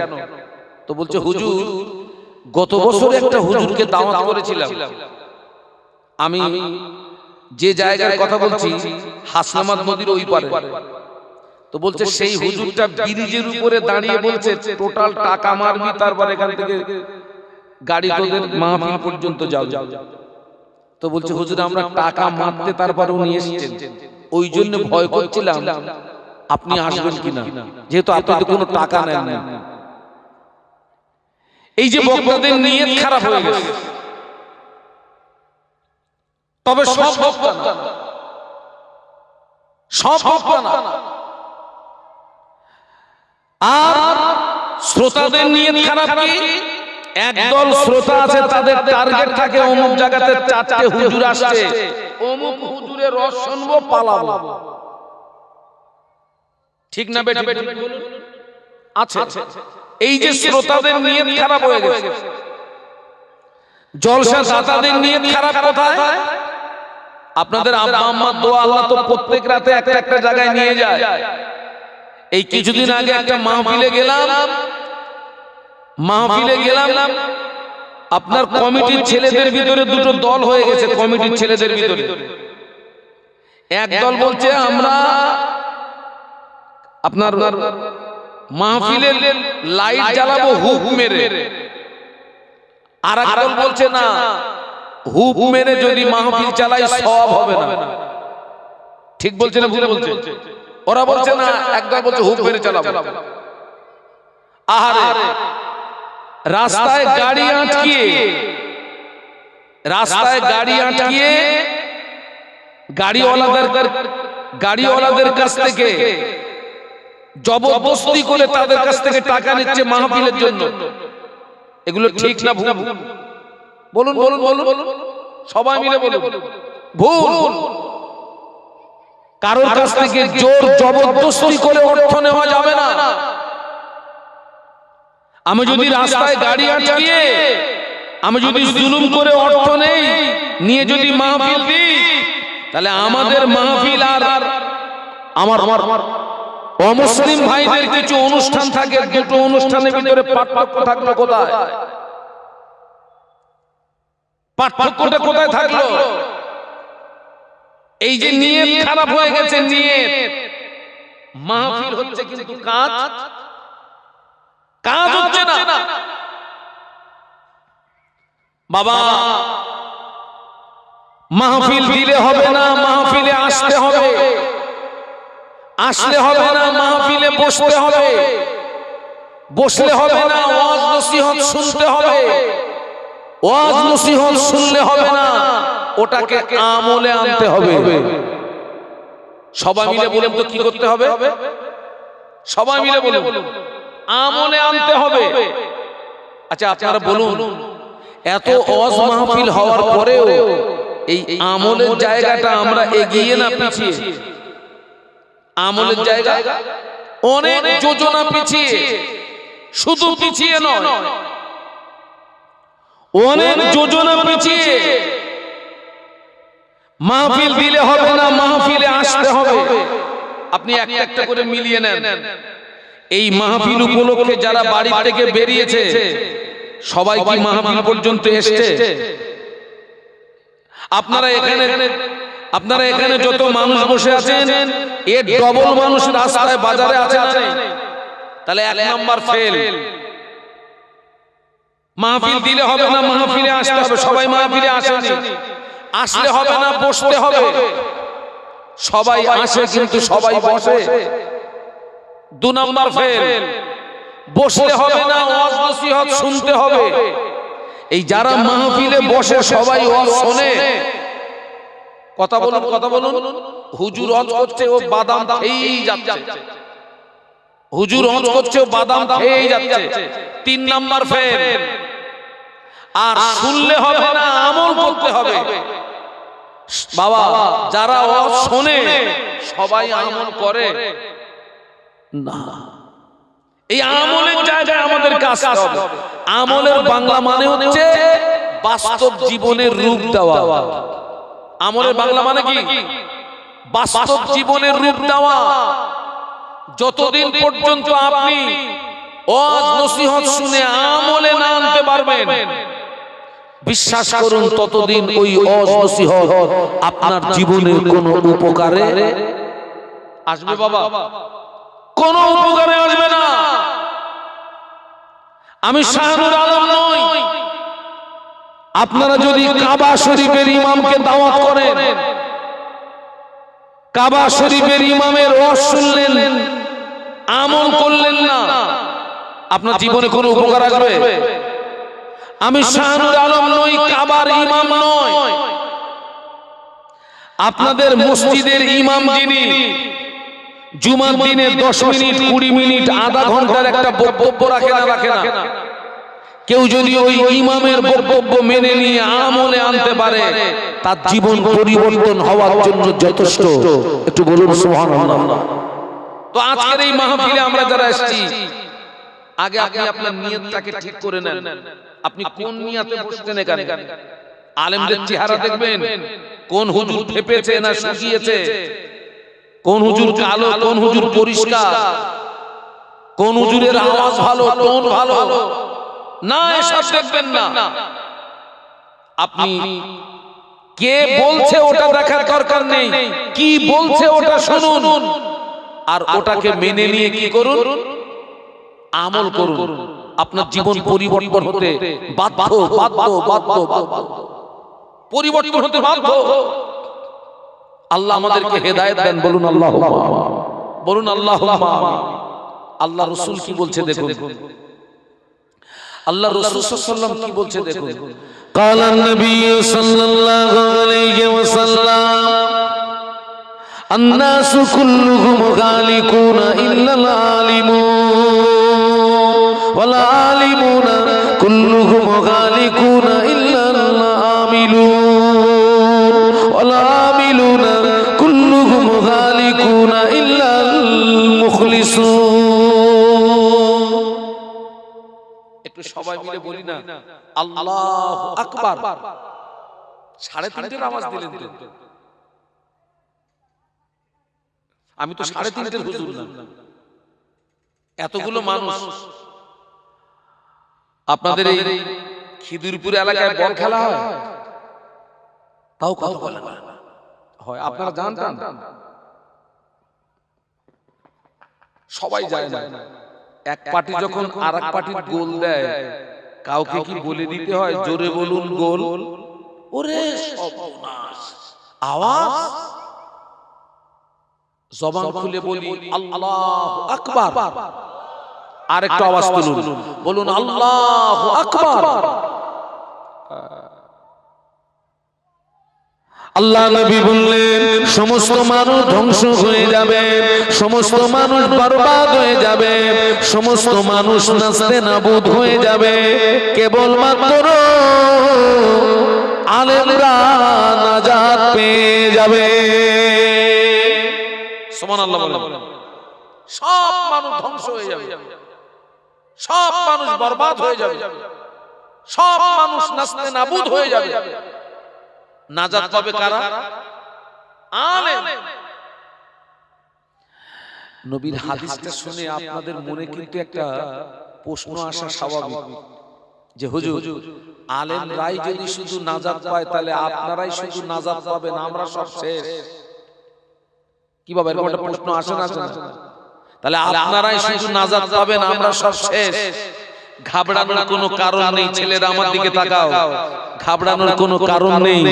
তো বলছে হুজুর গত বছর একটা হুজুরকে দাওয়াত করেছিলাম। আমি যে জায়গার কথা বলছি হাসনাবাদ নদীর ওই পারে, তো বলছে সেই হুজুরটা ব্রিজের উপরে দাঁড়িয়ে বলছে টোটাল টাকা মারবি, তারপর এখান থেকে গাড়ি তোদের মাহফিল পর্যন্ত যাও। তো বলছে হুজুর আমরা টাকা মারতে তারপর উনি এসেছেন, ওই জন্য ভয় করছিলাম আপনি আসবেন কিনা, যেহেতু আপনি তো কোনো টাকা নেন না। এই যে বক্তাদের নিয়ত খারাপ হয়ে গেছে। তবে সব বক্তা না, সব বক্তা না। আর শ্রোতাদের নিয়ত খারাপ কি? একদল শ্রোতা আছে তাদের টার্গেট থাকে অমুক জায়গাতে 4টে হুজুর আসছে, অমুক হুজুরের রস শুনবো পালাবো। ঠিক না বেঠিক বলুন? আছে। এই যে শ্রোতাদের নিয়ত খারাপ হয়ে গেছে। জলসা দাতাদের নিয়ত খারাপ কোথায়? আপনাদের আব্বা আম্মার দোয়া আল্লাহ তো প্রত্যেক রাতে একটা একটা জায়গায় নিয়ে যায়। এই কিছুদিন আগে একটা মাহফিলে গেলাম, আপনার কমিটির ছেলেদের ভিতরে দুটো দল হয়ে গেছে। কমিটির ছেলেদের ভিতরে এক দল বলছে আমরা আপনার মাহফিলের লাইট জ্বালাবো হুপ মেরে, আর এক দল বলছে না হুপ মেরে যদি মাহফিল চালাই সওয়াব হবে না। ঠিক বলছে না ভুল বলছে? ওরা বলছে না, একদল বলছে হুপ মেরে চালাবো। আহারে রাস্তায় গাড়ি আটকিয়ে গাড়িওয়ালাদের কাছ থেকে জবরদস্তি করে তাদের কাছ থেকে টাকা নিচ্ছে মাহফিলের জন্য। এগুলো ঠিক না ভুল? বলুন বলুন বলুন, সবাই মিলে বলুন ভুল। কারোর কাছ থেকে জোর জবরদস্তি করে অর্থ নেওয়া যাবে না। আমি যদি রাস্তায় গাড়ি আটকিয়ে আমি যদি জুলুম করে অর্থ নেই নিয়ে যদি মাহফিল দিই, তাহলে আমাদের মাহফিল আর আমার অমুসলিম ভাইদের কিছু অনুষ্ঠান থাকে, দুটো অনুষ্ঠানের ভিতরে পার্থক্য থাকলো কোথায়? পার্থক্যটা কোথায় থাকলো? এই যে নিয়ত খারাপ হয়ে গেছে, নিয়ত। মাহফিল হচ্ছে কিন্তু কাজ হচ্ছে না। বাবা মাহফিল দিলে হবে না, মাহফিলে আসতে হবে। আসলে হবে না, মাহফিলে বসতে হবে। বসলে হবে না, ওয়াজ নসিহত শুনতে হবে। ওয়াজ নসিহত শুনলে হবে না, ওটাকে আমলে আনতে হবে। সবাই মিলে বলুন তো কি করতে হবে? সবাই মিলে বলুন আমলে আনতে হবে। আচ্ছা আপনারা বলুন, এত ওয়াজ মাহফিল হওয়ার পরেও এই আমলের জায়গাটা আমরা এগিয়ে না পিছিয়ে? আমলের জায়গা অনেক যোজনা পিছিয়ে, শুধু পিছিয়ে নয়, অনেক যোজনা পিছিয়ে। মাহফিল দিলে হবে না, মাহফিলে আসতে হবে। আপনি একটা একটা করে মিলিয়ে নেন। এই মাহফিল উপলক্ষে যারা বাড়ি থেকে বেরিয়েছে সবাই কি মাহফিল পর্যন্ত এসেছে? আপনারা এখানে যত মানুষ বসে আছেন এর ডবল মানুষ রাস্তায় বাজারে আছে না? তাহলে এক নাম্বার ফেল। মাহফিল দিলে হবে না, মাহফিলে আসতে হবে। সবাই মাহফিলে আসেনি, আসলে হবে না, বসতে হবে। সবাই আসে কিন্তু সবাই বসে, দু নাম্বার ফেল। বসলে হবে না, ওয়াজ নসিহত শুনতে হবে। এই যারা মাহফিলে বসে সবাই ওয়াজ শোনে, কথা বলুন কথা বলুন, হুজুর ওয়াজ করছে ও বাদাম খেয়েই যাচ্ছে। হুজুর ওয়াজ করছে ও বাদাম খেয়েই যাচ্ছে। তিন নাম্বার ফেল। আর শুনলে হবে না, আমল করতে হবে। বাবা যারা ওয়াজ শোনে সবাই আমল করে না। এই আমলের জায়গায় আমাদের কাজ হবে। আমলের বাংলা মানে হচ্ছে বাস্তব জীবনের রূপ দেওয়া। আমলের বাংলা মানে কি? বাস্তব জীবনের রূপ দেওয়া। যতদিন পর্যন্ত আপনি ওয়াজ নসিহত শুনে আমলে না আনতে পারবেন, বিশ্বাস করুন ততদিন ওই ওয়াজ নসিহত আপনার জীবনের কোনো উপকারে আসবে বাবা? কোনো উপকারে আসবে না। আমি শাহনুর আলম নই। আপনারা যদি কাবা শরীফের ইমামকে দাওয়াত করেন, কাবা শরীফের ইমামের ওয়াজ শুনলেন, আমল করলেন না, আপনার জীবনে কোনো উপকার আসবে? আমি শাহনুর আলম নই, কাবার ইমাম নয়। আপনাদের মসজিদের ইমাম যিনি জুমার দিনে 10 মিনিট 20 মিনিট আধা ঘন্টার একটা বক্তব্য রাখে না, কেউ যদি ওই ইমামের বক্তব্য মেনে নিয়ে আমলে আনতে পারে, তার জীবন পরিবর্তন হওয়ার জন্য যথেষ্ট। একটু বলুন সুবহানাল্লাহ। তো আজকের এই মাহফিলে আমরা যারা এসেছি, আগে আপনি আপনার নিয়তটাকে ঠিক করে নেন। আপনি কোন নিয়তে বসছেন এখানে? আলেমদের চেহারা দেখবেন, কোন হুজুর ফেপেছে না শুকিয়েছে, কোন হুজুর কালো, কোন হুজুর পরিষ্কার, কোন হুজুরের আওয়াজ ভালো, টোন ভালো না, এসব দেখবেন না। আপনি কে বলছে ওটা দেখার দরকার নেই, কি বলছে ওটা শুনুন, আর ওটাকে মেনে নিয়ে কি করুন? আমল করুন। আপনার জীবন পরিবর্তন হতে বাধ্য, পরিবর্তন হতে বাধ্য। আল্লাহ আমাদেরকে হেদায়েত দেন। বলুন আল্লাহুম্মা, বলুন আল্লাহুম্মা। আল্লাহ রাসূল কি বলছে দেখুন, আল্লাহ রাসূল সাল্লাল্লাহু আলাইহি ওয়াসাল্লাম কি বলছে দেখুন। قال النبي صلى الله عليه وسلم الناس كلهم غالقون إلا العالمون والعالمون كلهم غالقون إلا العاملون والعاملون كلهم غالقون إلا المخلصون। একটু সবাই মিলে বলি না আল্লাহু আকবার। 3:30 আওয়াজ দিলেন তো? আমি তো 3:30 হুজুর না। এতগুলো মানুষ আপনাদের এই খিদিরপুর এলাকায় বল খেলা হয়, তাও কথা বলে না হয়। আপনারা জানতেন? সবাই যায় না। এক পার্টি যখন আরেক পার্টির গোল দেয়, কাউকে কি বলে দিতে হয় জোরে বলুন গোল? ওরে সর্বনাশ! আওয়াজ জবান খুলে বলি আল্লাহু আকবার। আরেকটু আওয়াজ তুলুন, বলুন আল্লাহু আকবার। আল্লাহ নবী বললেন সমস্ত মানুষ ধ্বংস হয়ে যাবে, সমস্ত মানুষ বরবাদ হয়ে যাবে, সমস্ত মানুষ নাস্তে নাবুদ হয়ে যাবে, কেবলমাত্র আলেমরা নাজাত পেয়ে যাবে। সুবহানাল্লাহ বলেন। সব মানুষ ধ্বংস হয়ে যাবে, সব মানুষ বরবাদ হয়ে যাবে, সব মানুষ নাস্তে নাবুদ হয়ে যাবে। নাজাত পাবে কারা? আলেম। নবীর হাদিসটা শুনে আপনাদের মনে কিন্তু একটা প্রশ্ন আসা স্বাভাবিক, যে হুজুর আলেমরাই যদি শুধু নাজাত পায়, তাহলে আপনারাই শুধু নাজাত পাবেন, আমরা সব শেষ। কি বাবা, এরকম একটা প্রশ্ন আসে না? তাহলে আপনারাই শুধু নাজাত পাবেন, আমরা সব শেষ। ঘাবড়ানোর কোনো কারণ নেই। ছেলেরা আমার দিকে তাকাও, ঘাবড়ানোর কোনো কারণ নেই।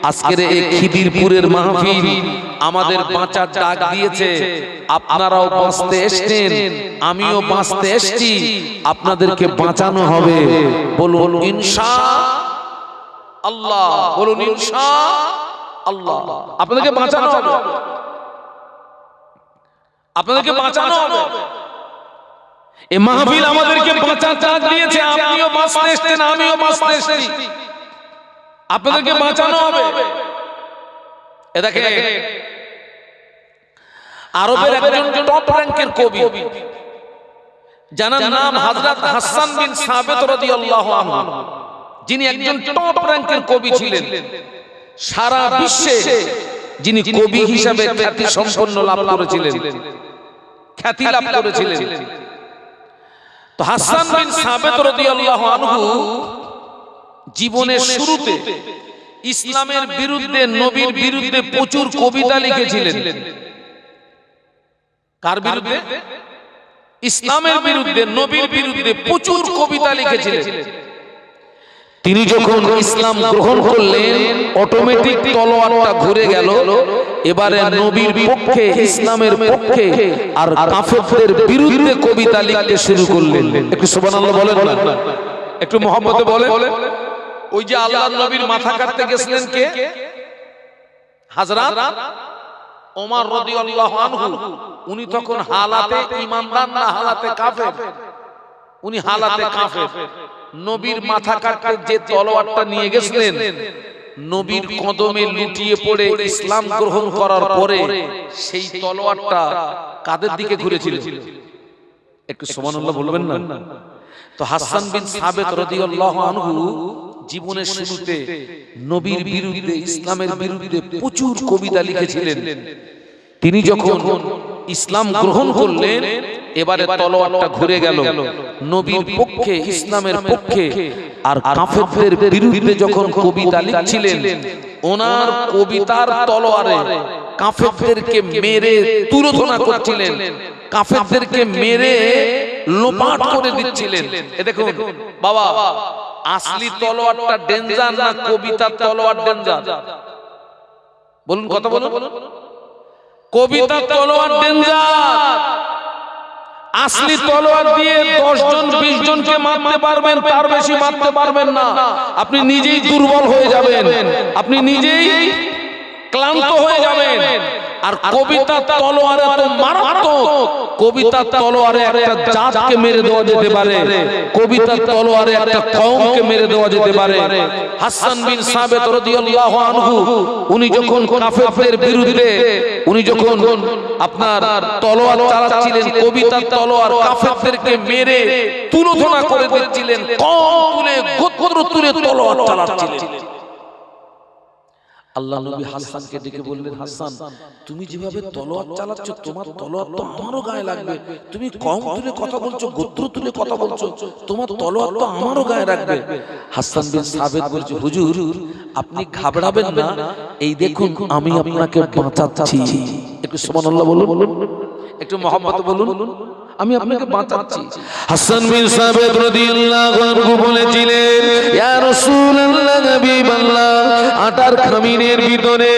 আজকের এই খিদিরপুরের মাহফিল আমাদের বাঁচার ডাক দিয়েছে। আপনারাও বাঁচতে এসেছেন, আমিও বাঁচতে এসেছি, আপনাদেরকে বাঁচানো হবে। বলুন ইনশাআল্লাহ, বলুন ইনশাআল্লাহ। আপনাদেরকে বাঁচানো হবে, আপনাদেরকে বাঁচানো হবে। এই মাহফিল আমাদেরকে বাঁচার ডাক দিয়েছে। আপনিও বাঁচতে এসেছেন, আমিও বাঁচতে এসেছি, আপনাদেরকে বাঁচানো হবে। এ দেখেন, আরবের একজন টপ র‍্যাঙ্কের কবি, যার নাম হযরত হাসান বিন সাবিত রাদিয়াল্লাহু আনহু, যিনি একজন টপ র‍্যাঙ্কের কবি ছিলেন। সারা বিশ্বে যিনি কবি হিসেবে খ্যাতি সম্পন্ন লাভ করেছিলেন, খ্যাতি লাভ করেছিলেন। তো হাসান বিন সাবিত রাদিয়াল্লাহু আনহু জীবনের শুরুতে ইসলামের বিরুদ্ধে, নবীর বিরুদ্ধে প্রচুর কবিতা লিখেছিলেন। কার বিরুদ্ধে? ইসলামের বিরুদ্ধে, নবীর বিরুদ্ধে প্রচুর কবিতা লিখেছিলেন। তিনি যখন ইসলাম গ্রহণ করলেন অটোমেটিক তলোয়ারটা ঘুরে গেল, এবারে নবীর পক্ষে, ইসলামের পক্ষে আর কাফেরদের বিরুদ্ধে কবিতা লিখতে শুরু করলেন। একটু সুবহানাল্লাহ বলেন না, একটু মহব্বতে বলেন। ওই যে আল্লাহর নবীর মাথা কাটতে গেছিলেন কে? হযরত ওমর রাদিয়াল্লাহু আনহু। উনি তখন হালাতে ঈমানদার না হালাতে কাফের? উনি হালাতে কাফের। নবীর মাথা কাটতে যে তলোয়ারটা নিয়ে গেছিলেন, নবীর কদমে লুটিয়ে পড়ে ইসলাম গ্রহণ করার পরে সেই তলোয়ারটা কাদের দিকে ঘুরেছিল? একটু সুবহানাল্লাহ বলবেন না? তো হাসান বিন সাবিত রাদিয়াল্লাহু আনহু জীবনের শুরুতে নবীর বিরুদ্ধে, ইসলামের বিরুদ্ধে প্রচুর কবিতা লিখেছিলেন। তিনি যখন ইসলাম গ্রহণ করলেন, এবারে তলোয়ারটা ঘুরে গেল নবীর পক্ষে, ইসলামের পক্ষে আর কাফেরদের বিরুদ্ধে। যখন কবিতা লিখছিলেন, ওনার কবিতার তলোয়ারে কাফেরদেরকে মেরে তুলোধনা করছিলেন, কাফেরদেরকে মেরে লোপাট করে দিচ্ছিলেন। এ দেখুন বাবা, আসলি তলোয়ারটা ডেঞ্জার না কবিতার তলোয়ার ডেঞ্জার? বলুন, কথা বলুন। কবিতার তলোয়ার ডেঞ্জার। আসলি তলোয়ার দিয়ে 10 জন 20 জনকে মারতে পারবেন, তার বেশি মারতে পারবেন না। আপনি নিজেই দুর্বল হয়ে যাবেন, আপনি নিজেই ক্লান্ত হয়ে যাবেন। আর কবিতার তলোয়ারে তো মারাত্মক। কবিতার তলোয়ারে একটা জাতকে মেরে দেওয়া যেতে পারে, কবিতার তলোয়ারে একটা কওমকে মেরে দেওয়া যেতে পারে। হাসান বিন সাবিত রাদিয়াল্লাহু আনহু উনি যখন কাফেরদের বিরুদ্ধে, উনি যখন আপনার তলোয়ার চালাচ্ছিলেন, কবিতার তলোয়ার কাফেরদেরকে মেরে তুলোধনা করে দিচ্ছিলেন, কম তুলে গোত্র তুলে তলোয়ার চালাচ্ছিলেন। আল্লাহ নবী হাসানকে ডেকে বললেন, হাসান তুমি যেভাবে তলোয়ার চালাচ্ছ, তোমার তলোয়ার তো আমারও গায়ে লাগবে। তুমি কম তুলে কথা বলছো, গোত্র তুলে কথা বলছো, তোমার তলোয়ার তো আমারও গায়ে লাগবে। হাসান বিন সাবিত বলছে, হুজুর আপনি ঘাবড়াবেন না, এই দেখুন আমি আপনাকে বাঁচাচ্ছি। একটু সুবহানাল্লাহ বলুন, একটু মহব্বতে বলুন, আমি আপনাকে বাঁচাচ্ছি। হাসান বিন সাবিত রাদিয়াল্লাহু আনহু বলেছিলেন, ইয়া রাসূলুল্লাহ, হাবিবাল্লাহ, আটার খামিনের ভিতরে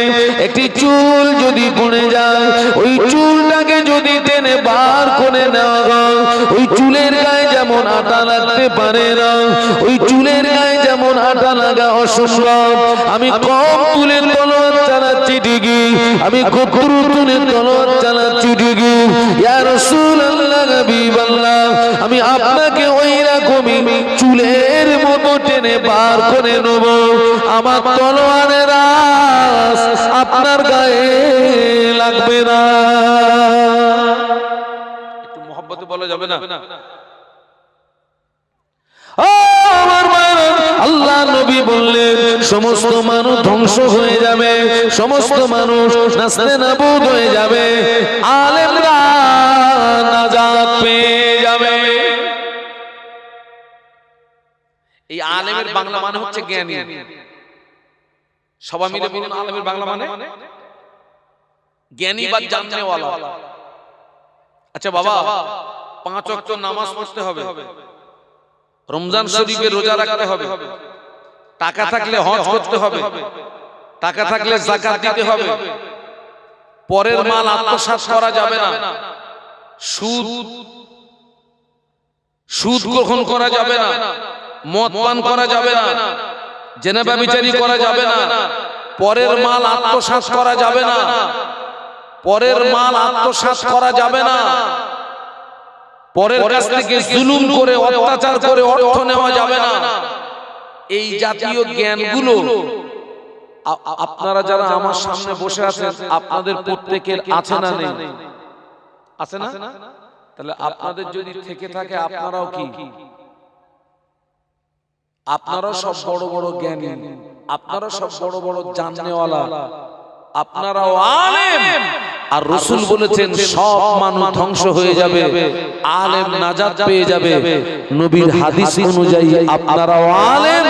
একটি চুল যদি পড়ে যায়, ওই চুলটাকে যদি টেনে বার করে নেওয়া হয়, ওই চুলের গায়ে যেমন আটা লাগতে পারে না, ওই চুলের গায়ে যেমন আটা লাগা অসম্ভব। আমি কম তুলে তলোয়ার চালাচ্ছি ঠিকই, আমি গোত্র তুলে তলোয়ার চালাচ্ছি ঠিকই, ইয়া রাসূলুল্লাহ, হাবিবাল্লাহ, আমি আপনাকে ওই রকমই চুলের মতো টেনে বার করে নেব। আমার তলোয়ারের আঁচ আপনার গায়ে লাগবে না। একটু মহব্বতে বলা যাবে না? আল্লাহ নবী বললেন, সমস্ত মানুষ ধ্বংস হয়ে যাবে, সমস্ত মানুষ নাস্তেনাবুদ হয়ে যাবে, আলেমরা নাজাত পেয়ে যাবে। এই আলেমের বাংলা মানে হচ্ছে জ্ঞানী। সবাই মিলে বলুন, আলেমের বাংলা মানে জ্ঞানী বা জাননেওয়ালা। আচ্ছা বাবা, 5 ওয়াক্ত নামাজ পড়তে হবে, রমজান শরীফে রোজা রাখতে হবে, টাকা থাকলে হজ করতে হবে, টাকা থাকলে যাকাত দিতে হবে, পরের মাল আত্মসাৎ করা যাবে না, সুদ গ্রহণ করা যাবে না, মদ পান করা যাবে না, জেনা ব্যভিচারী করা যাবে না, পরের মাল আত্মসাৎ করা যাবে না, পরের মাল আত্মসাৎ করা যাবে না, পরের কাছ থেকে জুলুম করে অত্যাচার করে অর্থ নেওয়া যাবে না। এই জাতীয় জ্ঞানগুলো আপনারা যারা আমার সামনে বসে আছেন, আপনাদের প্রত্যেকের আছে না নেই? আছে না? তাহলে আপনাদের যদি থেকে থাকে, আপনারাও কি? আপনারাও সব বড় বড় জ্ঞানী, আপনারা সব বড় বড় জাননেওয়ালা, আপনারাও আলেম। আর রাসূল বলেছেন সব মানুষ ধ্বংস হয়ে যাবে, আলেম নাজাত পেয়ে যাবে। নবীর হাদিস অনুযায়ী আপনারাও আলেম,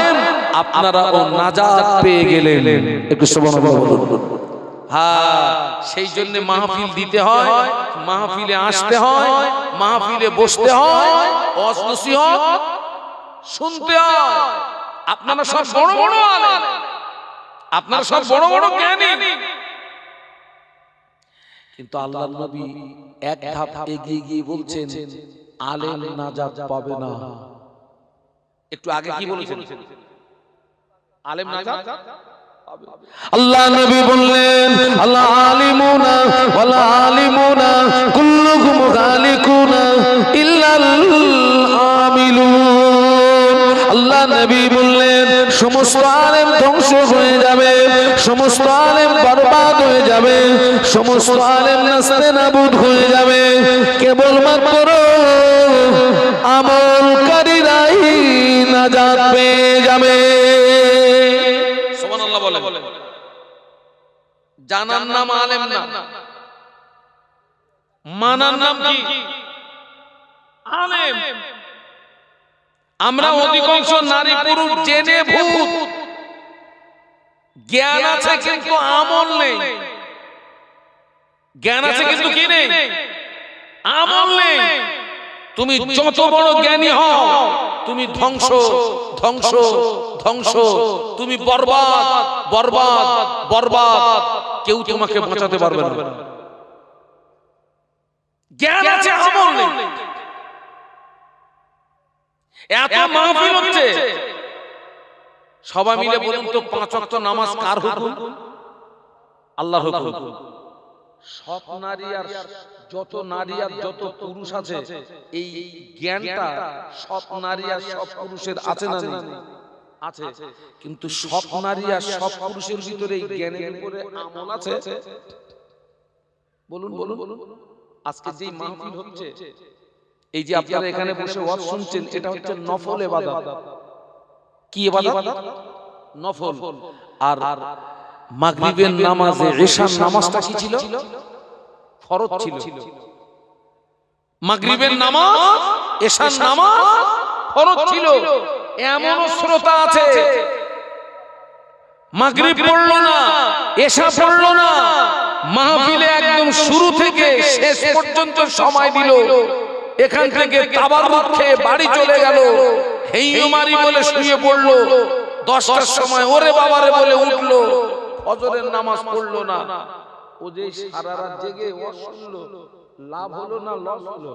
আপনারাও নাজাত পেয়ে গেলেন। একটু সুবহানাল্লাহ বলুন। হ্যাঁ, সেই জন্য মাহফিল দিতে হয়, মাহফিলে আসতে হয়, মাহফিলে বসতে হয়, ওয়াজ নসিহত শুনতে হয়। আপনারা সব বড় বড় আলেম, আপনারা সব বড় বড় জ্ঞানী, কিন্তু আল্লাহর নবী এক ধাপ এগিয়ে গিয়ে বলছেন আলেম নাজাত পাবে না। একটু আগে কি বলেছেন? আলেম নাজাত পাবে। আল্লাহ নবী বললেন আল্লাহ আলিমুনা ওয়াল আলিমুনা কুল্লুহুম গালিকুনা ইল্লাল আমিলুন। আল্লাহ নবী বললেন সমস্ত আলেম ধ্বংস হয়ে যাবে, সমস্ত আলেম বরবাদ হয়ে যাবে, সমস্ত আলেম নাস্তানাবুদ হয়ে যাবে, কেবলমাত্র আমলকারীরাই নাজাত পেয়ে যাবে। সুবহানাল্লাহ বলে। জানার নাম আলেম না, মানার নাম কি? আলেম। আমরা অধিকাংশ নারী পুরুষ জেনে ভূত, জ্ঞান আছে কিন্তু আমল নেই। জ্ঞান আছে কিন্তু কি নেই? আমল নেই। তুমি যত বড় জ্ঞানী হও, তুমি ধ্বংস ধ্বংস ধ্বংস, তুমি বরবাদ বরবাদ বরবাদ, কেউ তোমাকে বাঁচাতে পারবে না। জ্ঞান আছে, আমল নেই। এত মাহফিল হচ্ছে, সবাই মিলে বলুন তো 5 ওয়াক্ত নামাজ কার হুকুম? আল্লাহর হুকুম। সব নারী আর যত নারী আর যত পুরুষ আছে, এই জ্ঞানটা সব নারী আর সব পুরুষের আছে না নেই? আছে। কিন্তু সব নারী আর সব পুরুষের ভিতরে এই জ্ঞানের উপরে আমল আছে? বলুন বলুন। আজকে যে মাহফিল হচ্ছে, এই যে আপনারা এখানে বসে ওয়াজ শুনছেন, এটা হচ্ছে নফল ইবাদত। কি ইবাদত? নফল। আর মাগরিবের নামাজে ইশার নামাজটা কি ছিল? ফরজ ছিল। মাগরিবের নামাজ, ইশার নামাজ ফরজ ছিল। এমন শ্রোতা আছে মাগরিব পড়লো না, ইশা পড়লো না, মাহফিলে একদম শুরু থেকে শেষ পর্যন্ত সময় দিল, এখান থেকে তাবারুক খেয়ে বাড়ি চলে গেল, হেইমারি বলে শুয়ে পড়লো, 10টার সময় ওরে বাবারে বলে উঠলো, ফজরের নামাজ পড়লো না। ও যে সারা রাত জেগে ওয়াজ শুনলো, লাভ হলো না লস হলো?